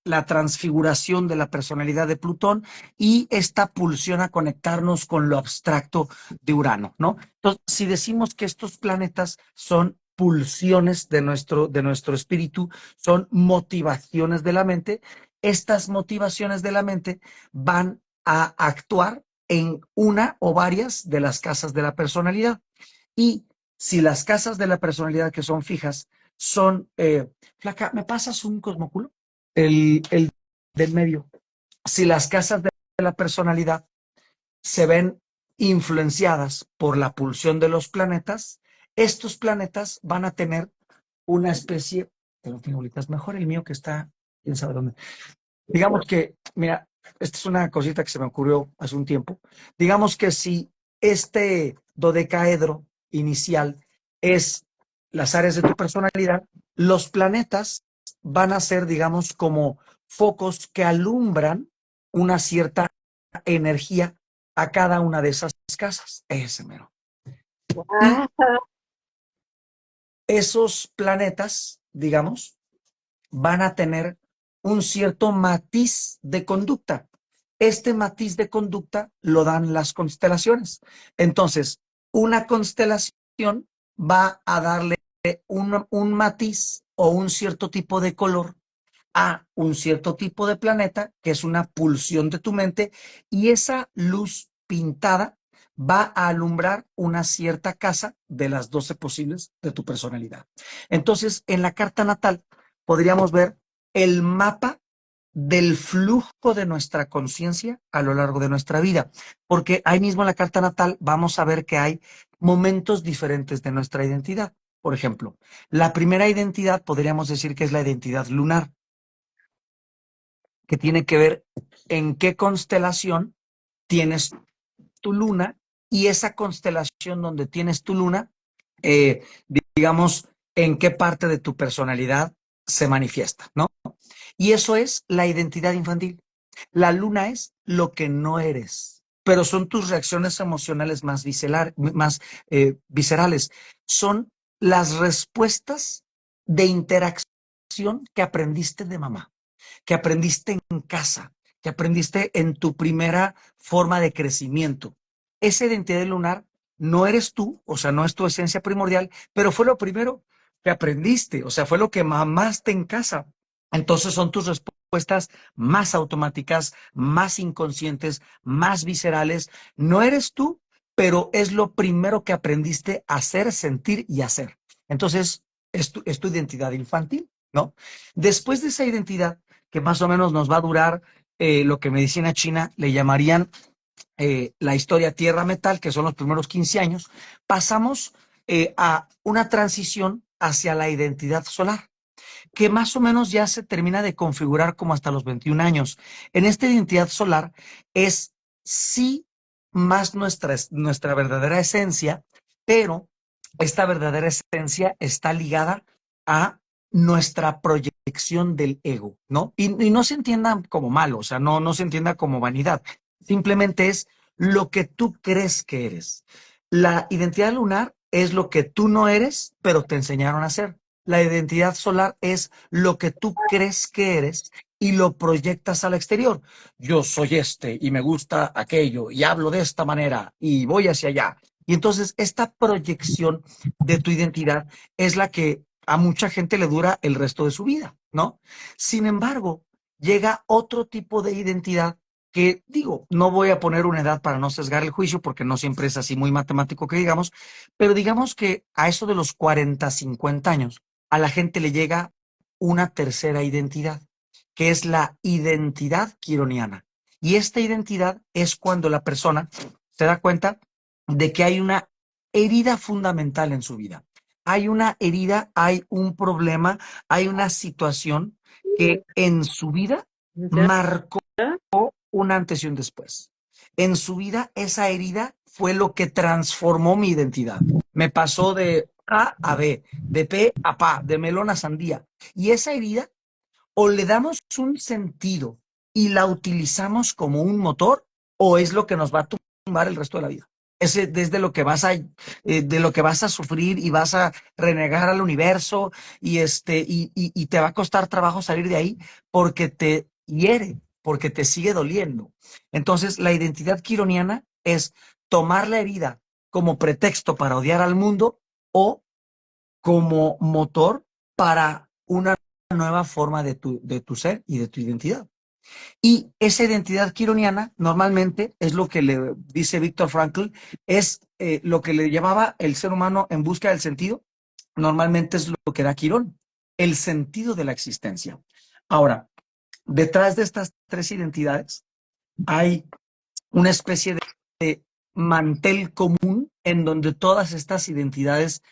la transfiguración de la personalidad de Plutón y esta pulsión a conectarnos con lo abstracto de Urano, ¿no? Entonces, si decimos que estos planetas son pulsiones de nuestro espíritu, son motivaciones de la mente, estas motivaciones de la mente van a actuar en una o varias de las casas de la personalidad. Y si las casas de la personalidad que son fijas son, flaca, ¿me pasas un cosmóculo? El del medio. Si las casas de la personalidad se ven influenciadas por la pulsión de los planetas, estos planetas van a tener una especie, te lo tengo ahorita, es mejor el mío que está, quién sabe dónde. Digamos que, mira, esta es una cosita que se me ocurrió hace un tiempo. Digamos que si este dodecaedro inicial es las áreas de tu personalidad, los planetas van a ser, digamos, como focos que alumbran una cierta energía a cada una de esas casas. Ese mero. Y esos planetas, digamos, van a tener un cierto matiz de conducta. Este matiz de conducta lo dan las constelaciones. Entonces, una constelación va a darle un matiz o un cierto tipo de color a un cierto tipo de planeta, que es una pulsión de tu mente, y esa luz pintada va a alumbrar una cierta casa de las 12 posibles de tu personalidad. Entonces, en la carta natal podríamos ver el mapa del flujo de nuestra conciencia a lo largo de nuestra vida, porque ahí mismo en la carta natal vamos a ver que hay momentos diferentes de nuestra identidad. Por ejemplo, la primera identidad podríamos decir que es la identidad lunar, que tiene que ver en qué constelación tienes tu luna y esa constelación donde tienes tu luna, eh, digamos, en qué parte de tu personalidad se manifiesta, ¿no? Y eso es la identidad infantil. La luna es lo que no eres, pero son tus reacciones emocionales más viscerales. Son las respuestas de interacción que aprendiste de mamá, que aprendiste en casa, que aprendiste en tu primera forma de crecimiento. Esa identidad lunar no eres tú, o sea, no es tu esencia primordial, pero fue lo primero que aprendiste, o sea, fue lo que mamaste en casa. Entonces son tus respuestas más automáticas, más inconscientes, más viscerales. No eres tú, pero es lo primero que aprendiste a hacer, sentir y hacer. Entonces, es tu identidad infantil, ¿no? Después de esa identidad, que más o menos nos va a durar lo que medicina china le llamarían la historia tierra-metal, que son los primeros 15 años, pasamos a una transición hacia la identidad solar, que más o menos ya se termina de configurar como hasta los 21 años. En esta identidad solar es sí más nuestra verdadera esencia, pero esta verdadera esencia está ligada a nuestra proyección proyección del ego, ¿no? Y no se entienda como malo, o sea, no se entienda como vanidad. Simplemente es lo que tú crees que eres. La identidad lunar es lo que tú no eres, pero te enseñaron a ser. La identidad solar es lo que tú crees que eres y lo proyectas al exterior. Yo soy este y me gusta aquello y hablo de esta manera y voy hacia allá. Y entonces esta proyección de tu identidad es la que a mucha gente le dura el resto de su vida, ¿no? Sin embargo, llega otro tipo de identidad que digo, no voy a poner una edad para no sesgar el juicio porque no siempre es así muy matemático que digamos, pero digamos que a eso de los 40, 50 años, a la gente le llega una tercera identidad, que es la identidad quironiana. Y esta identidad es cuando la persona se da cuenta de que hay una herida fundamental en su vida. Hay una herida, hay un problema, hay una situación que en su vida Ya. marcó un antes y un después. En su vida, esa herida fue lo que transformó mi identidad. Me pasó de A a B, de P a PA, de melón a sandía. Y esa herida, o le damos un sentido y la utilizamos como un motor, o es lo que nos va a tumbar el resto de la vida. Ese desde lo que de lo que vas a sufrir y vas a renegar al universo y te va a costar trabajo salir de ahí porque te hiere, porque te sigue doliendo. Entonces, la identidad quironiana es tomar la herida como pretexto para odiar al mundo o como motor para una nueva forma de tu ser y de tu identidad. Y esa identidad quironiana normalmente es lo que le dice Víctor Frankl, es lo que le llamaba el ser humano en busca del sentido, normalmente es lo que da Quirón, el sentido de la existencia. Ahora, detrás de estas tres identidades hay una especie de mantel común en donde todas estas identidades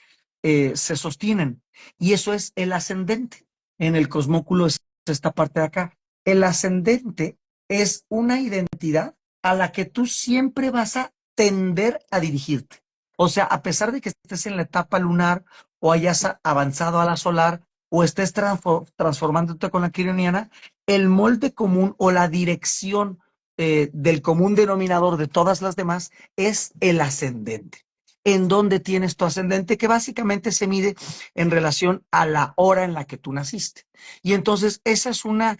se sostienen. Y eso es el ascendente. En el cosmóculo es esta parte de acá. El ascendente es una identidad a la que tú siempre vas a tender a dirigirte. O sea, a pesar de que estés en la etapa lunar o hayas avanzado a la solar o estés transformándote con la quironiana, el molde común o la dirección del común denominador de todas las demás es el ascendente. En dónde tienes tu ascendente, que básicamente se mide en relación a la hora en la que tú naciste. Y entonces esa es una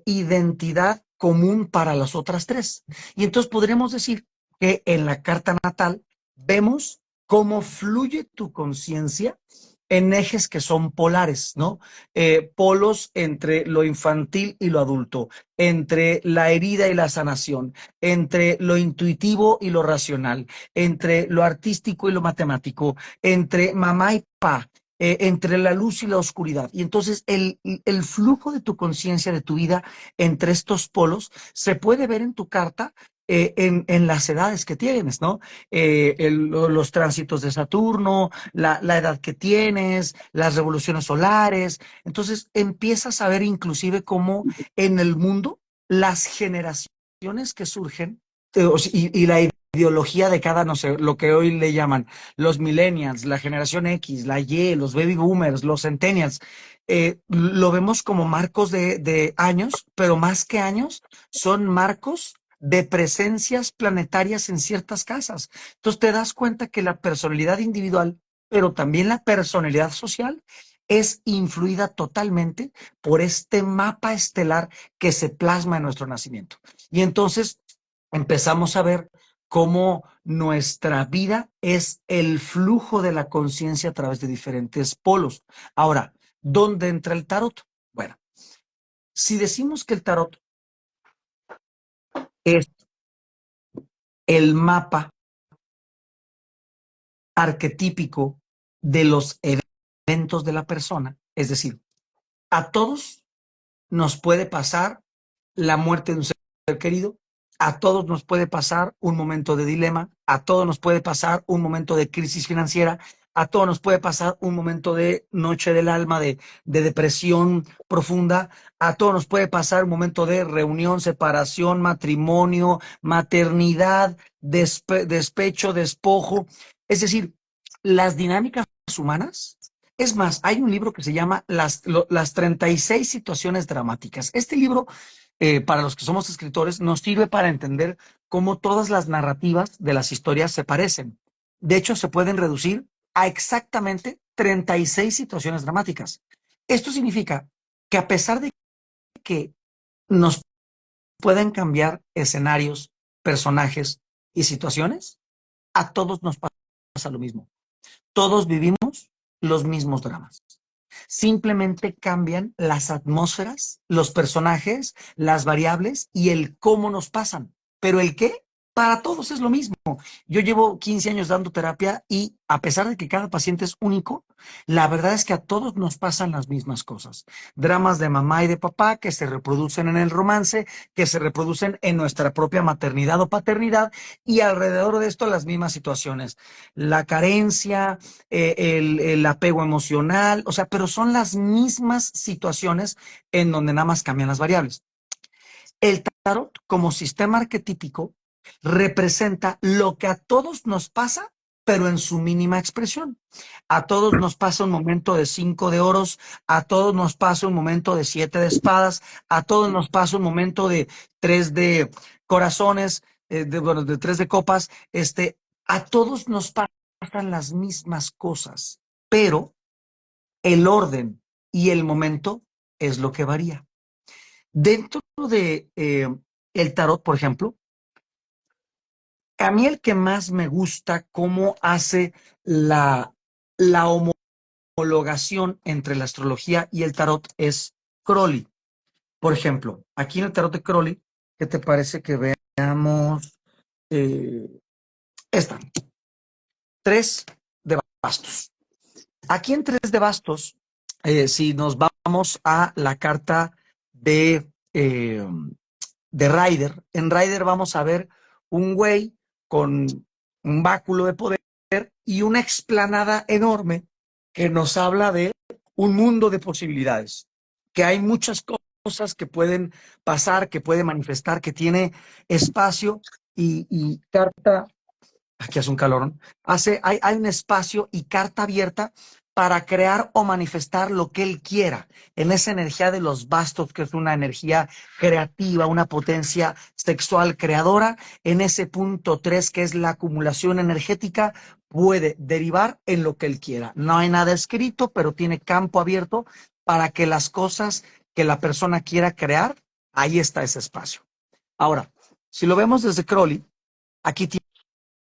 identidad común para las otras tres. Y entonces podremos decir que en la carta natal vemos cómo fluye tu conciencia en ejes que son polares, ¿no? Polos entre lo infantil y lo adulto, entre la herida y la sanación, entre lo intuitivo y lo racional, entre lo artístico y lo matemático, entre mamá y papá, entre la luz y la oscuridad. Y entonces el flujo de tu conciencia, de tu vida entre estos polos, se puede ver en tu carta en las edades que tienes, ¿no? Los tránsitos de Saturno, la edad que tienes, las revoluciones solares. Entonces empiezas a ver inclusive cómo en el mundo las generaciones que surgen y la ideología de cada, no sé, lo que hoy le llaman los millennials, la generación X, la Y, los baby boomers, los centennials, lo vemos como marcos de años, pero más que años, son marcos de presencias planetarias en ciertas casas. Entonces te das cuenta que la personalidad individual, pero también la personalidad social, es influida totalmente por este mapa estelar que se plasma en nuestro nacimiento. Y entonces empezamos a ver cómo nuestra vida es el flujo de la conciencia a través de diferentes polos. Ahora, ¿dónde entra el tarot? Bueno, si decimos que el tarot es el mapa arquetípico de los eventos de la persona, es decir, a todos nos puede pasar la muerte de un ser querido, a todos nos puede pasar un momento de dilema, a todos nos puede pasar un momento de crisis financiera, a todos nos puede pasar un momento de noche del alma, de depresión profunda, a todos nos puede pasar un momento de reunión, separación, matrimonio, maternidad, despecho, despojo. Es decir, las dinámicas humanas Es más, hay un libro que se llama las 36 situaciones dramáticas. Este libro, para los que somos escritores, nos sirve para entender cómo todas las narrativas de las historias se parecen. De hecho, se pueden reducir a exactamente 36 situaciones dramáticas. Esto significa que a pesar de que nos pueden cambiar escenarios, personajes y situaciones, a todos nos pasa lo mismo. Todos vivimos los mismos dramas. Simplemente cambian las atmósferas, los personajes, las variables y el cómo nos pasan. Pero el qué, para todos es lo mismo. Yo llevo 15 años dando terapia y a pesar de que cada paciente es único, la verdad es que a todos nos pasan las mismas cosas. Dramas de mamá y de papá que se reproducen en el romance, que se reproducen en nuestra propia maternidad o paternidad y alrededor de esto las mismas situaciones. La carencia, el apego emocional, o sea, pero son las mismas situaciones en donde nada más cambian las variables. El tarot como sistema arquetípico representa lo que a todos nos pasa, pero en su mínima expresión. A todos nos pasa un momento de 5 de oros, a todos nos pasa un momento de 7 de espadas, a todos nos pasa un momento de 3 de corazones, de 3 de copas, a todos nos pasan las mismas cosas, pero el orden y el momento es lo que varía. Dentro de el tarot, por ejemplo, a mí el que más me gusta cómo hace la homologación entre la astrología y el tarot es Crowley. Por ejemplo, aquí en el tarot de Crowley, ¿qué te parece que veamos esta? 3 de bastos. Aquí en 3 de bastos, si nos vamos a la carta de Rider, en Rider vamos a ver un güey con un báculo de poder y una explanada enorme que nos habla de un mundo de posibilidades, que hay muchas cosas que pueden pasar, que puede manifestar, que tiene espacio y carta, aquí hace un calorón, hay un espacio y carta abierta para crear o manifestar lo que él quiera, en esa energía de los bastos, que es una energía creativa, una potencia sexual creadora, en ese punto 3, que es la acumulación energética, puede derivar en lo que él quiera. No hay nada escrito, pero tiene campo abierto para que las cosas que la persona quiera crear, ahí está ese espacio. Ahora, si lo vemos desde Crowley, aquí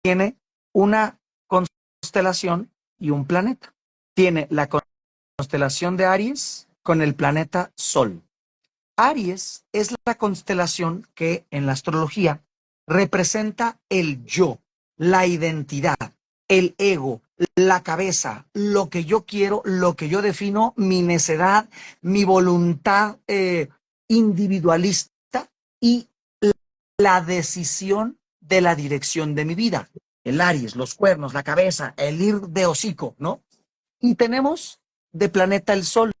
tiene una constelación y un planeta. Tiene la constelación de Aries con el planeta Sol. Aries es la constelación que en la astrología representa el yo, la identidad, el ego, la cabeza, lo que yo quiero, lo que yo defino, mi necedad, mi voluntad individualista y la decisión de la dirección de mi vida. El Aries, los cuernos, la cabeza, el ir de hocico, ¿no? Y tenemos de planeta el Sol.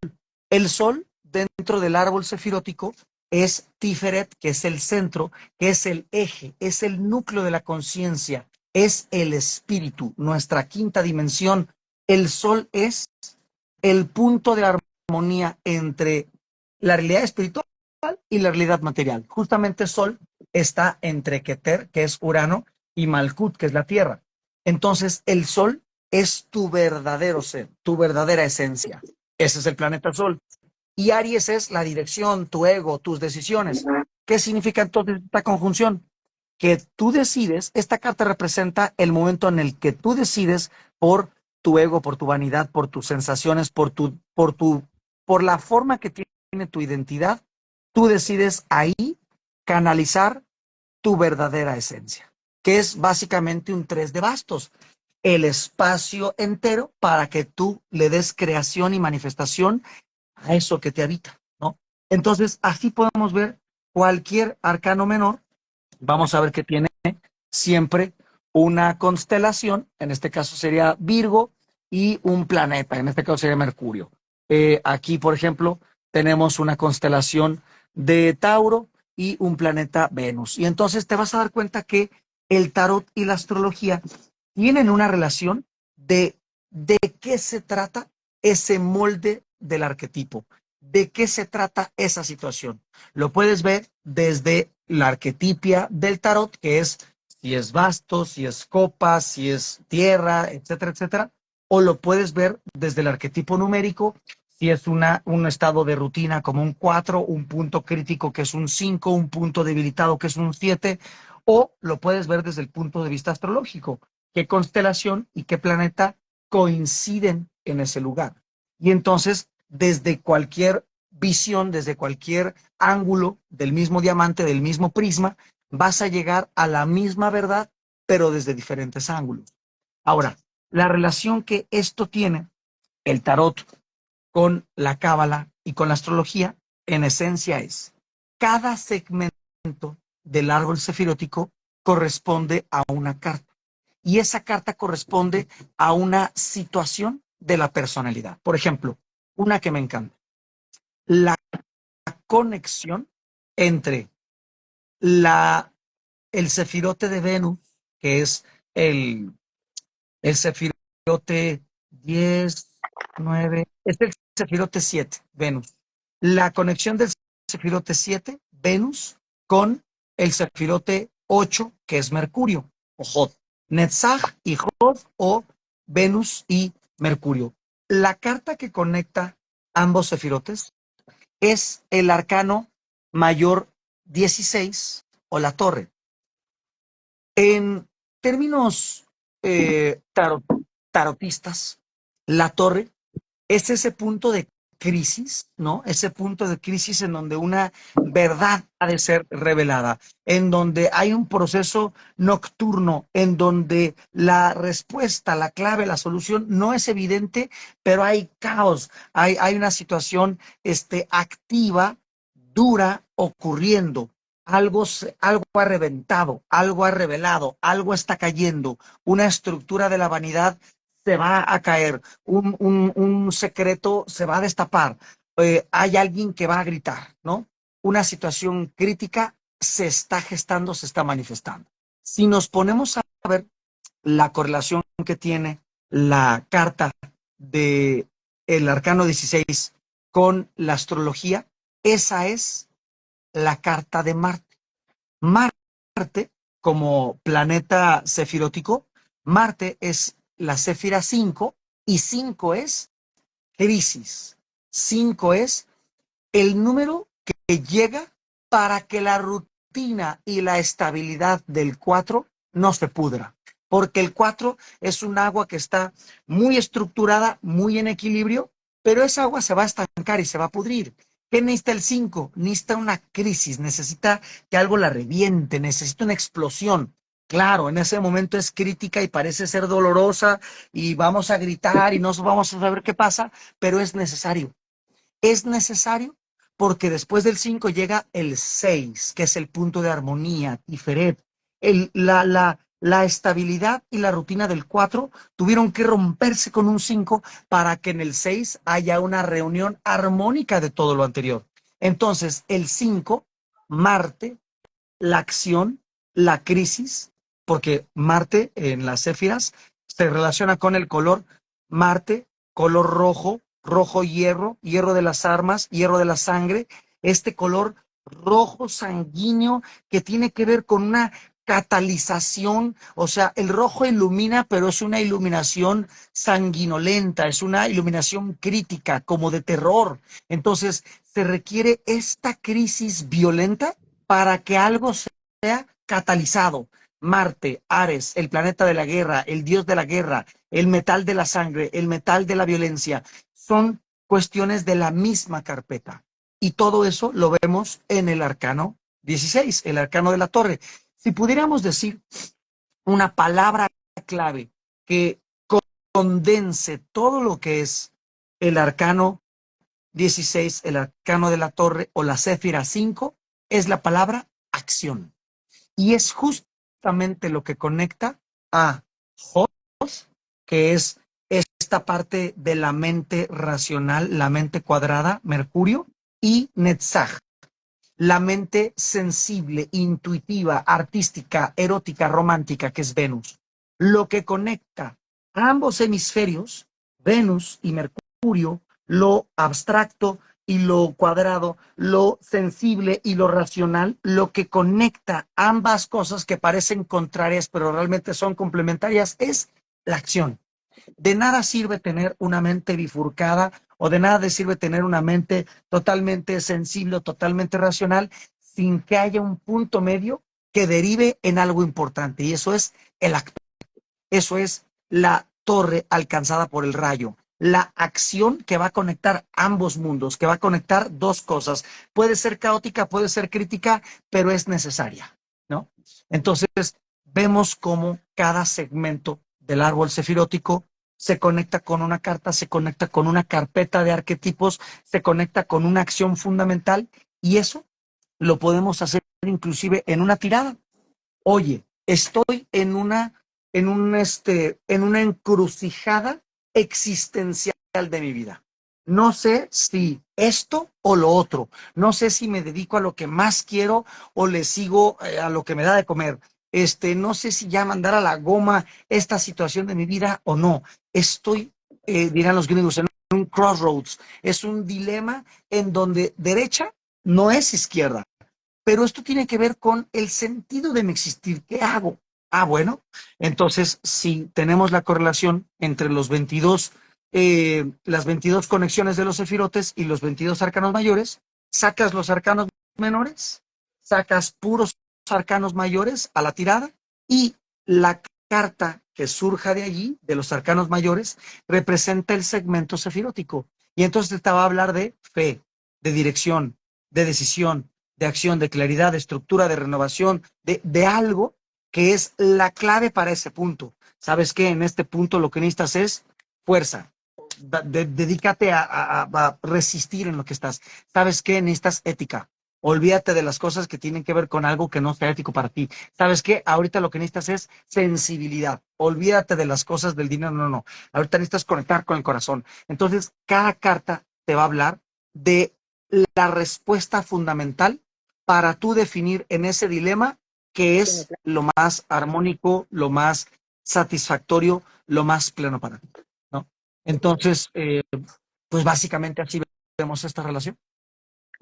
El Sol, dentro del árbol sefirótico, es Tiferet, que es el centro, que es el eje, es el núcleo de la conciencia, es el espíritu, nuestra quinta dimensión. El Sol es el punto de armonía entre la realidad espiritual y la realidad material. Justamente Sol está entre Keter, que es Urano, y Malkut, que es la Tierra. Entonces, el Sol es tu verdadero ser, tu verdadera esencia. Ese es el planeta Sol. Y Aries es la dirección, tu ego, tus decisiones. ¿Qué significa entonces esta conjunción? Que tú decides, esta carta representa el momento en el que tú decides por tu ego, por tu vanidad, por tus sensaciones, por la forma que tiene tu identidad, tú decides ahí canalizar tu verdadera esencia, que es básicamente un 3 de bastos, el espacio entero para que tú le des creación y manifestación a eso que te habita, ¿no? Entonces, así podemos ver cualquier arcano menor, vamos a ver que tiene siempre una constelación, en este caso sería Virgo, y un planeta, en este caso sería Mercurio. Aquí, por ejemplo, tenemos una constelación de Tauro y un planeta Venus. Y entonces te vas a dar cuenta que el tarot y la astrología tienen una relación de qué se trata ese molde del arquetipo. ¿De qué se trata esa situación? Lo puedes ver desde la arquetipia del tarot, que es si es bastos, si es copas, si es tierra, etcétera, etcétera. O lo puedes ver desde el arquetipo numérico, si es un estado de rutina como un 4, un punto crítico que es un 5, un punto debilitado que es un 7, o lo puedes ver desde el punto de vista astrológico, qué constelación y qué planeta coinciden en ese lugar. Y entonces, desde cualquier visión, desde cualquier ángulo del mismo diamante, del mismo prisma, vas a llegar a la misma verdad, pero desde diferentes ángulos. Ahora, la relación que esto tiene, el tarot, con la cábala y con la astrología, en esencia es, cada segmento del árbol sefirótico corresponde a una carta. Y esa carta corresponde a una situación de la personalidad. Por ejemplo, una que me encanta, la conexión entre la, el sefirote de Venus, que es el, el sefirote 10 9 es el sefirote 7 Venus. La conexión del sefirote 7 Venus, con el sefirote 8 que es Mercurio, o Jod. Netzach y Jod, o Venus y Mercurio. La carta que conecta ambos sefirotes es el arcano mayor 16 o la torre. En términos tarot, tarotistas, la torre es ese punto de crisis, ¿no? Ese punto de crisis en donde una verdad ha de ser revelada, en donde hay un proceso nocturno, en donde la respuesta, la clave, la solución no es evidente, pero hay caos, hay una situación activa, dura, ocurriendo. Algo ha reventado, algo ha revelado, algo está cayendo, una estructura de la vanidad se va a caer, un secreto se va a destapar, hay alguien que va a gritar, ¿no? Una situación crítica se está gestando, se está manifestando. Si nos ponemos a ver la correlación que tiene la carta de el arcano 16 con la astrología, esa es la carta de Marte. Marte, como planeta cefirótico, Marte es la céfira 5 y 5 es crisis. 5 es el número que llega para que la rutina y la estabilidad del 4 no se pudra. Porque el 4 es un agua que está muy estructurada, muy en equilibrio, pero esa agua se va a estancar y se va a pudrir. ¿Qué necesita el 5? Necesita una crisis, necesita que algo la reviente, necesita una explosión. Claro, en ese momento es crítica y parece ser dolorosa y vamos a gritar y no vamos a saber qué pasa, pero es necesario. Es necesario porque después del 5 llega el 6, que es el punto de armonía, Tiferet. La estabilidad y la rutina del 4 tuvieron que romperse con un 5 para que en el 6 haya una reunión armónica de todo lo anterior. Entonces, el 5, Marte, la acción, la crisis, porque Marte en las céfiras se relaciona con el color Marte, color rojo, rojo hierro, hierro de las armas, hierro de la sangre, este color rojo sanguíneo que tiene que ver con una catalización, o sea, el rojo ilumina, pero es una iluminación sanguinolenta, es una iluminación crítica, como de terror. Entonces, se requiere esta crisis violenta para que algo sea catalizado. Marte, Ares, el planeta de la guerra, el dios de la guerra, el metal de la sangre, el metal de la violencia, son cuestiones de la misma carpeta. Y todo eso lo vemos en el arcano 16, el arcano de la torre. Si pudiéramos decir una palabra clave que condense todo lo que es el arcano 16, el arcano de la torre o la céfira 5, es la palabra acción. Y es justamente lo que conecta a Jos, que es esta parte de la mente racional, la mente cuadrada, Mercurio, y Netzach, la mente sensible, intuitiva, artística, erótica, romántica, que es Venus. Lo que conecta a ambos hemisferios, Venus y Mercurio, lo abstracto y lo cuadrado, lo sensible y lo racional, lo que conecta ambas cosas que parecen contrarias, pero realmente son complementarias, es la acción. De nada sirve tener una mente bifurcada o de nada sirve tener una mente totalmente sensible o totalmente racional sin que haya un punto medio que derive en algo importante. Y eso es el acto. Eso es la torre alcanzada por el rayo. La acción que va a conectar ambos mundos, que va a conectar dos cosas. Puede ser caótica, puede ser crítica, pero es necesaria, ¿no? Entonces, vemos cómo cada segmento del árbol sefirótico se conecta con una carta, se conecta con una carpeta de arquetipos, se conecta con una acción fundamental y eso lo podemos hacer inclusive en una tirada. Oye, estoy en una encrucijada existencial de mi vida. No sé si esto o lo otro. No sé si me dedico a lo que más quiero o le sigo a lo que me da de comer. No sé si ya mandar a la goma esta situación de mi vida o no. Estoy, dirán los gringos, en un crossroads. Es un dilema en donde derecha no es izquierda. Pero esto tiene que ver con el sentido de mi existir. ¿Qué hago? Ah, bueno, entonces si tenemos la correlación entre las 22 conexiones de los sefirotes y los 22 arcanos mayores, sacas los arcanos menores, sacas puros arcanos mayores a la tirada y la carta que surja de allí, de los arcanos mayores, representa el segmento sefirótico. Y entonces te va a hablar de fe, de dirección, de decisión, de acción, de claridad, de estructura, de renovación, de algo que es la clave para ese punto. ¿Sabes qué? En este punto lo que necesitas es fuerza. Dedícate a resistir en lo que estás. ¿Sabes qué? Necesitas ética. Olvídate de las cosas que tienen que ver con algo que no sea ético para ti. ¿Sabes qué? Ahorita lo que necesitas es sensibilidad. Olvídate de las cosas del dinero. No, no. Ahorita necesitas conectar con el corazón. Entonces, cada carta te va a hablar de la respuesta fundamental para tú definir en ese dilema qué es lo más armónico, lo más satisfactorio, lo más pleno para ti, ¿no? Entonces, pues básicamente así vemos esta relación.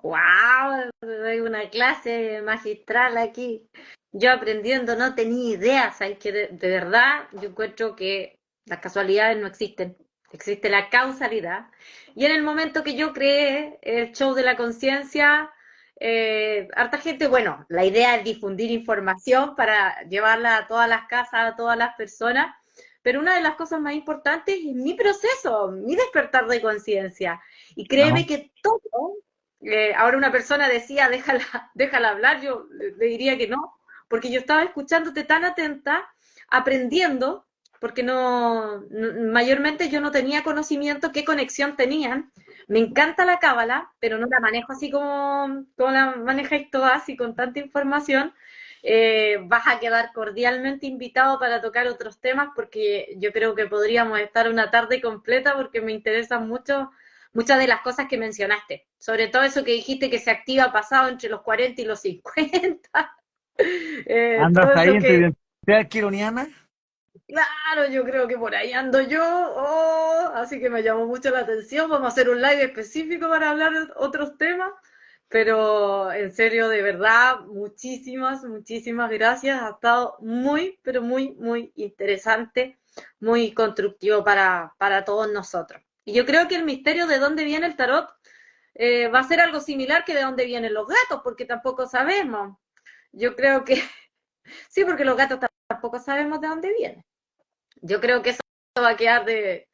¡Wow! Doy una clase magistral aquí. Yo aprendiendo no tenía idea, ¿sabes? Que de verdad yo encuentro que las casualidades no existen. Existe la causalidad. Y en el momento que yo creé el show de la conciencia, harta gente, bueno, la idea es difundir información para llevarla a todas las casas, a todas las personas, pero una de las cosas más importantes es mi proceso, mi despertar de conciencia. Y créeme Claro. que todo ahora una persona decía, déjala hablar, yo le diría que no, porque yo estaba escuchándote tan atenta, aprendiendo, porque mayormente yo no tenía conocimiento qué conexión tenían. Me encanta la cábala, pero no la manejo así como la manejáis todas y con tanta información. Vas a quedar cordialmente invitado para tocar otros temas porque yo creo que podríamos estar una tarde completa porque me interesan mucho muchas de las cosas que mencionaste, sobre todo eso que dijiste que se activa pasado entre los 40 y los 50. ¿Andas Todo ahí eso en tu que, identidad quironiana? claro, yo creo que por ahí ando yo, así que me llamó mucho la atención. Vamos a hacer un live específico para hablar de otros temas, pero en serio, de verdad, muchísimas, muchísimas gracias. Ha estado muy, pero muy, muy interesante, muy constructivo para todos nosotros. Y yo creo que el misterio de dónde viene el tarot va a ser algo similar que de dónde vienen los gatos, porque tampoco sabemos. Yo creo que sí, porque los gatos tampoco sabemos de dónde vienen. Yo creo que eso va a quedar de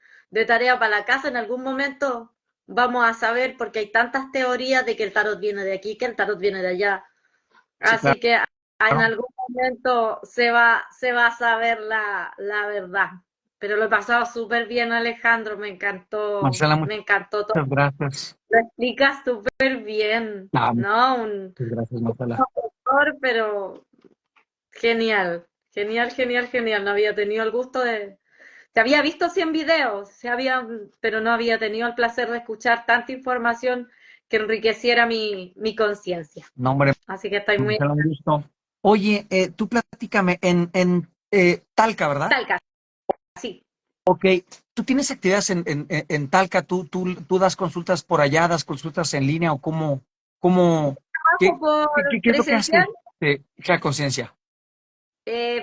tarea para la casa. En algún momento vamos a saber, porque hay tantas teorías de que el tarot viene de aquí, que el tarot viene de allá. Sí, Así claro. que en algún momento se va a saber la verdad. Pero lo he pasado súper bien, Alejandro. Marcela, Me encantó todo. muchas gracias. Lo explicas súper bien, Ah, muchas ¿no? Un gracias, Marcela. profesor, pero genial, genial, genial, genial. No había tenido el gusto de... Se había visto 100 videos, pero no había tenido el placer de escuchar tanta información que enriqueciera mi conciencia. No, hombre, Así que estoy muy Marcela, un gusto. Oye, tú platícame en Talca, ¿verdad? talca, sí. Ok, ¿tú tienes actividades en Talca? ¿Tú das consultas por allá, das consultas en línea o cómo, Trabajo por qué es lo que haces presencial. de la conciencia?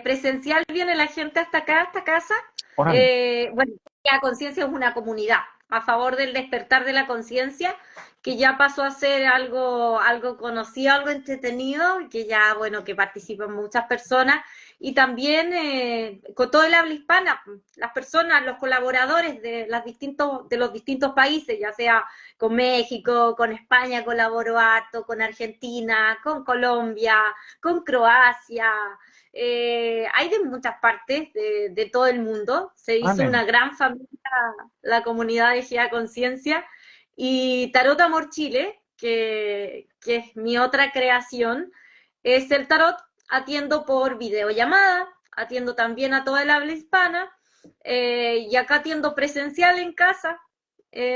Presencial viene la gente hasta acá, hasta casa. Órale, Bueno, la conciencia es una comunidad a favor del despertar de la conciencia, que ya pasó a ser algo conocido, algo entretenido, y que ya, bueno, que participan muchas personas. Y también con todo el habla hispana, las personas, los colaboradores de los distintos países, ya sea con México, con España colaboró harto, con Argentina, con Colombia, con Croacia, hay de muchas partes de todo el mundo. Se hizo órale. una gran familia, la comunidad de GEA Conciencia. Y Tarot Amor Chile, que es mi otra creación, es el tarot. Atiendo por videollamada, atiendo también a toda el habla hispana, y acá atiendo presencial en casa,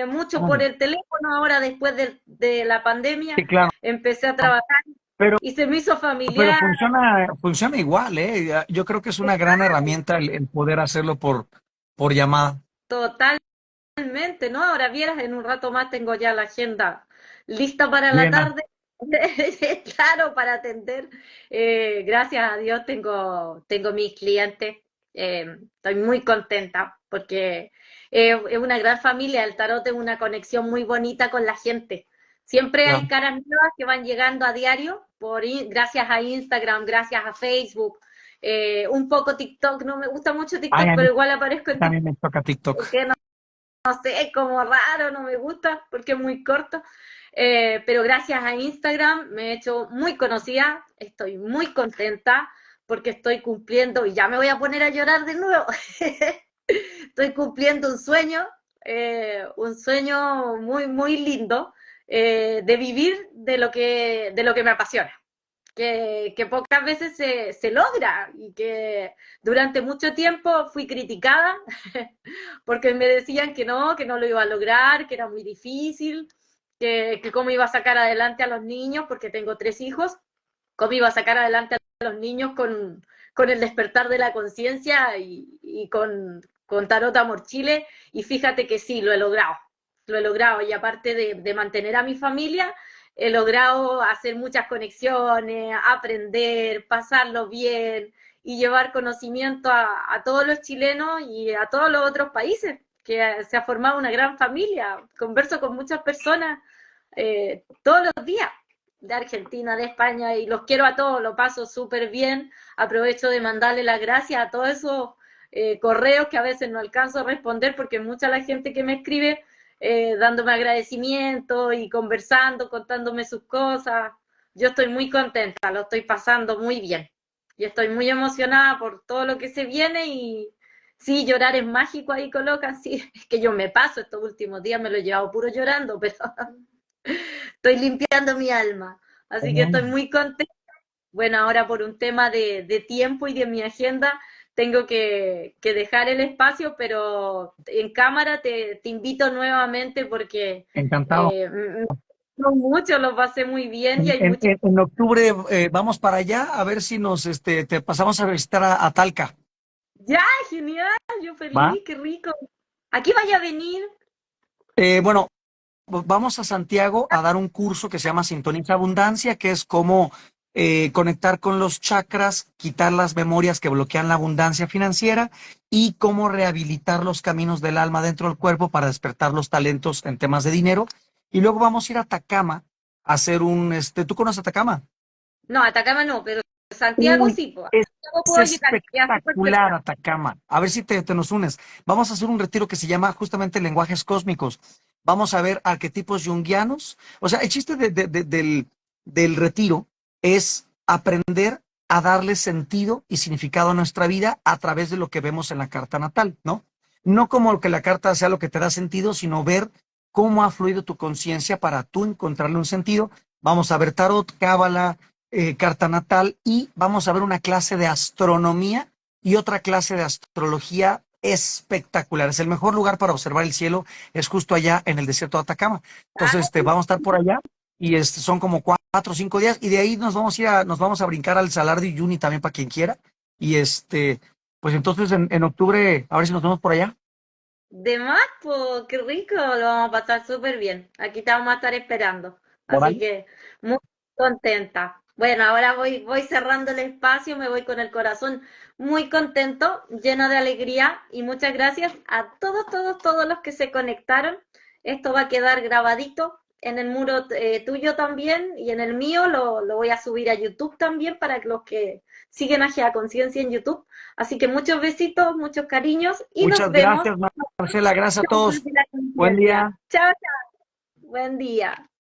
mucho por Órale. el teléfono. Ahora, después de la Sí, pandemia, claro. empecé a trabajar Pero, y se me hizo pero familiar. funciona igual, ¿eh? Yo creo que es una gran herramienta el poder hacerlo por llamada. Totalmente, ¿no? Ahora vieras, en un rato más tengo ya la agenda lista para la Llena. tarde, claro, para atender. Gracias a Dios tengo mis clientes. Estoy muy contenta porque es una gran familia. El tarot es una conexión muy bonita con la gente. Siempre hay Claro. caras nuevas que van llegando a diario gracias a Instagram, gracias a Facebook, un poco TikTok. No me gusta mucho Ay, TikTok, a mí pero igual aparezco en TikTok también me toca TikTok. porque no sé, es como raro, no me gusta porque es muy corto. Pero gracias a Instagram me he hecho muy conocida, estoy muy contenta porque estoy cumpliendo, y ya me voy a poner a llorar de nuevo, estoy cumpliendo un sueño muy, muy lindo, de vivir de lo que me apasiona. Que pocas veces se logra, y que durante mucho tiempo fui criticada porque me decían que no lo iba a lograr, que era muy difícil, que cómo iba a sacar adelante a los niños, porque tengo 3 hijos, cómo iba a sacar adelante a los niños con el despertar de la conciencia y con Tarot Amor Chile. Y fíjate que sí, lo he logrado, y aparte de mantener a mi familia, he logrado hacer muchas conexiones, aprender, pasarlo bien y llevar conocimiento a todos los chilenos y a todos los otros países, que se ha formado una gran familia. Converso con muchas personas todos los días, de Argentina, de España, y los quiero a todos, lo paso súper bien. Aprovecho de mandarle las gracias a todos esos correos que a veces no alcanzo a responder, porque mucha la gente que me escribe dándome agradecimiento y conversando, contándome sus cosas. Yo estoy muy contenta, lo estoy pasando muy bien. Y estoy muy emocionada por todo lo que se viene. Y sí, llorar es mágico, ahí colocan, sí, es que yo me paso estos últimos días, me lo he llevado puro llorando, pero estoy limpiando mi alma. Así que estoy Tremendo. muy contenta. Bueno, ahora por un tema de tiempo y de mi agenda, tengo que dejar el espacio, pero en cámara te invito nuevamente porque Encantado. me gustó mucho, lo pasé muy bien, y hay muchas. En octubre vamos para allá a ver si te pasamos a visitar a Talca. Ya, genial, yo ¿Va? feliz, qué rico. Aquí vaya a venir. Bueno, vamos a Santiago a dar un curso que se llama Sintoniza Abundancia, que es cómo conectar con los chakras, quitar las memorias que bloquean la abundancia financiera y cómo rehabilitar los caminos del alma dentro del cuerpo para despertar los talentos en temas de dinero. Y luego vamos a ir a Atacama a hacer ¿tú conoces Atacama? No, Atacama no, pero Santiago Uy, sí, pues. es, Santiago es puedo llegar, ya súper espectacular cerca. Atacama. A ver si te nos unes. Vamos a hacer un retiro que se llama justamente Lenguajes Cósmicos. Vamos a ver arquetipos junguianos. O sea, el chiste del retiro es aprender a darle sentido y significado a nuestra vida a través de lo que vemos en la carta natal, ¿no? No como que la carta sea lo que te da sentido, sino ver cómo ha fluido tu conciencia para tú encontrarle un sentido. Vamos a ver tarot, cábala, carta natal, y vamos a ver una clase de astronomía y otra clase de astrología espectacular. Es el mejor lugar para observar el cielo, es justo allá en el desierto de Atacama. Entonces, vamos a estar por allá y son como 4 o 5 días y de ahí nos vamos a brincar al Salar de Uyuni también para quien quiera. Y pues entonces en octubre, a ver si nos vemos por allá. De más, po, qué rico, lo vamos a pasar súper bien. Aquí te vamos a estar esperando. Así Moral. que muy contenta. Bueno, ahora voy cerrando el espacio, me voy con el corazón muy contento, lleno de alegría y muchas gracias a todos los que se conectaron. Esto va a quedar grabadito en el muro tuyo también y en el mío lo voy a subir a YouTube también para que los que siguen a Conciencia en YouTube. Así que muchos besitos, muchos cariños y nos Muchas vemos gracias, Marcela. Gracias a de todos. la Buen conciencia. día. Chao, chao. Buen día.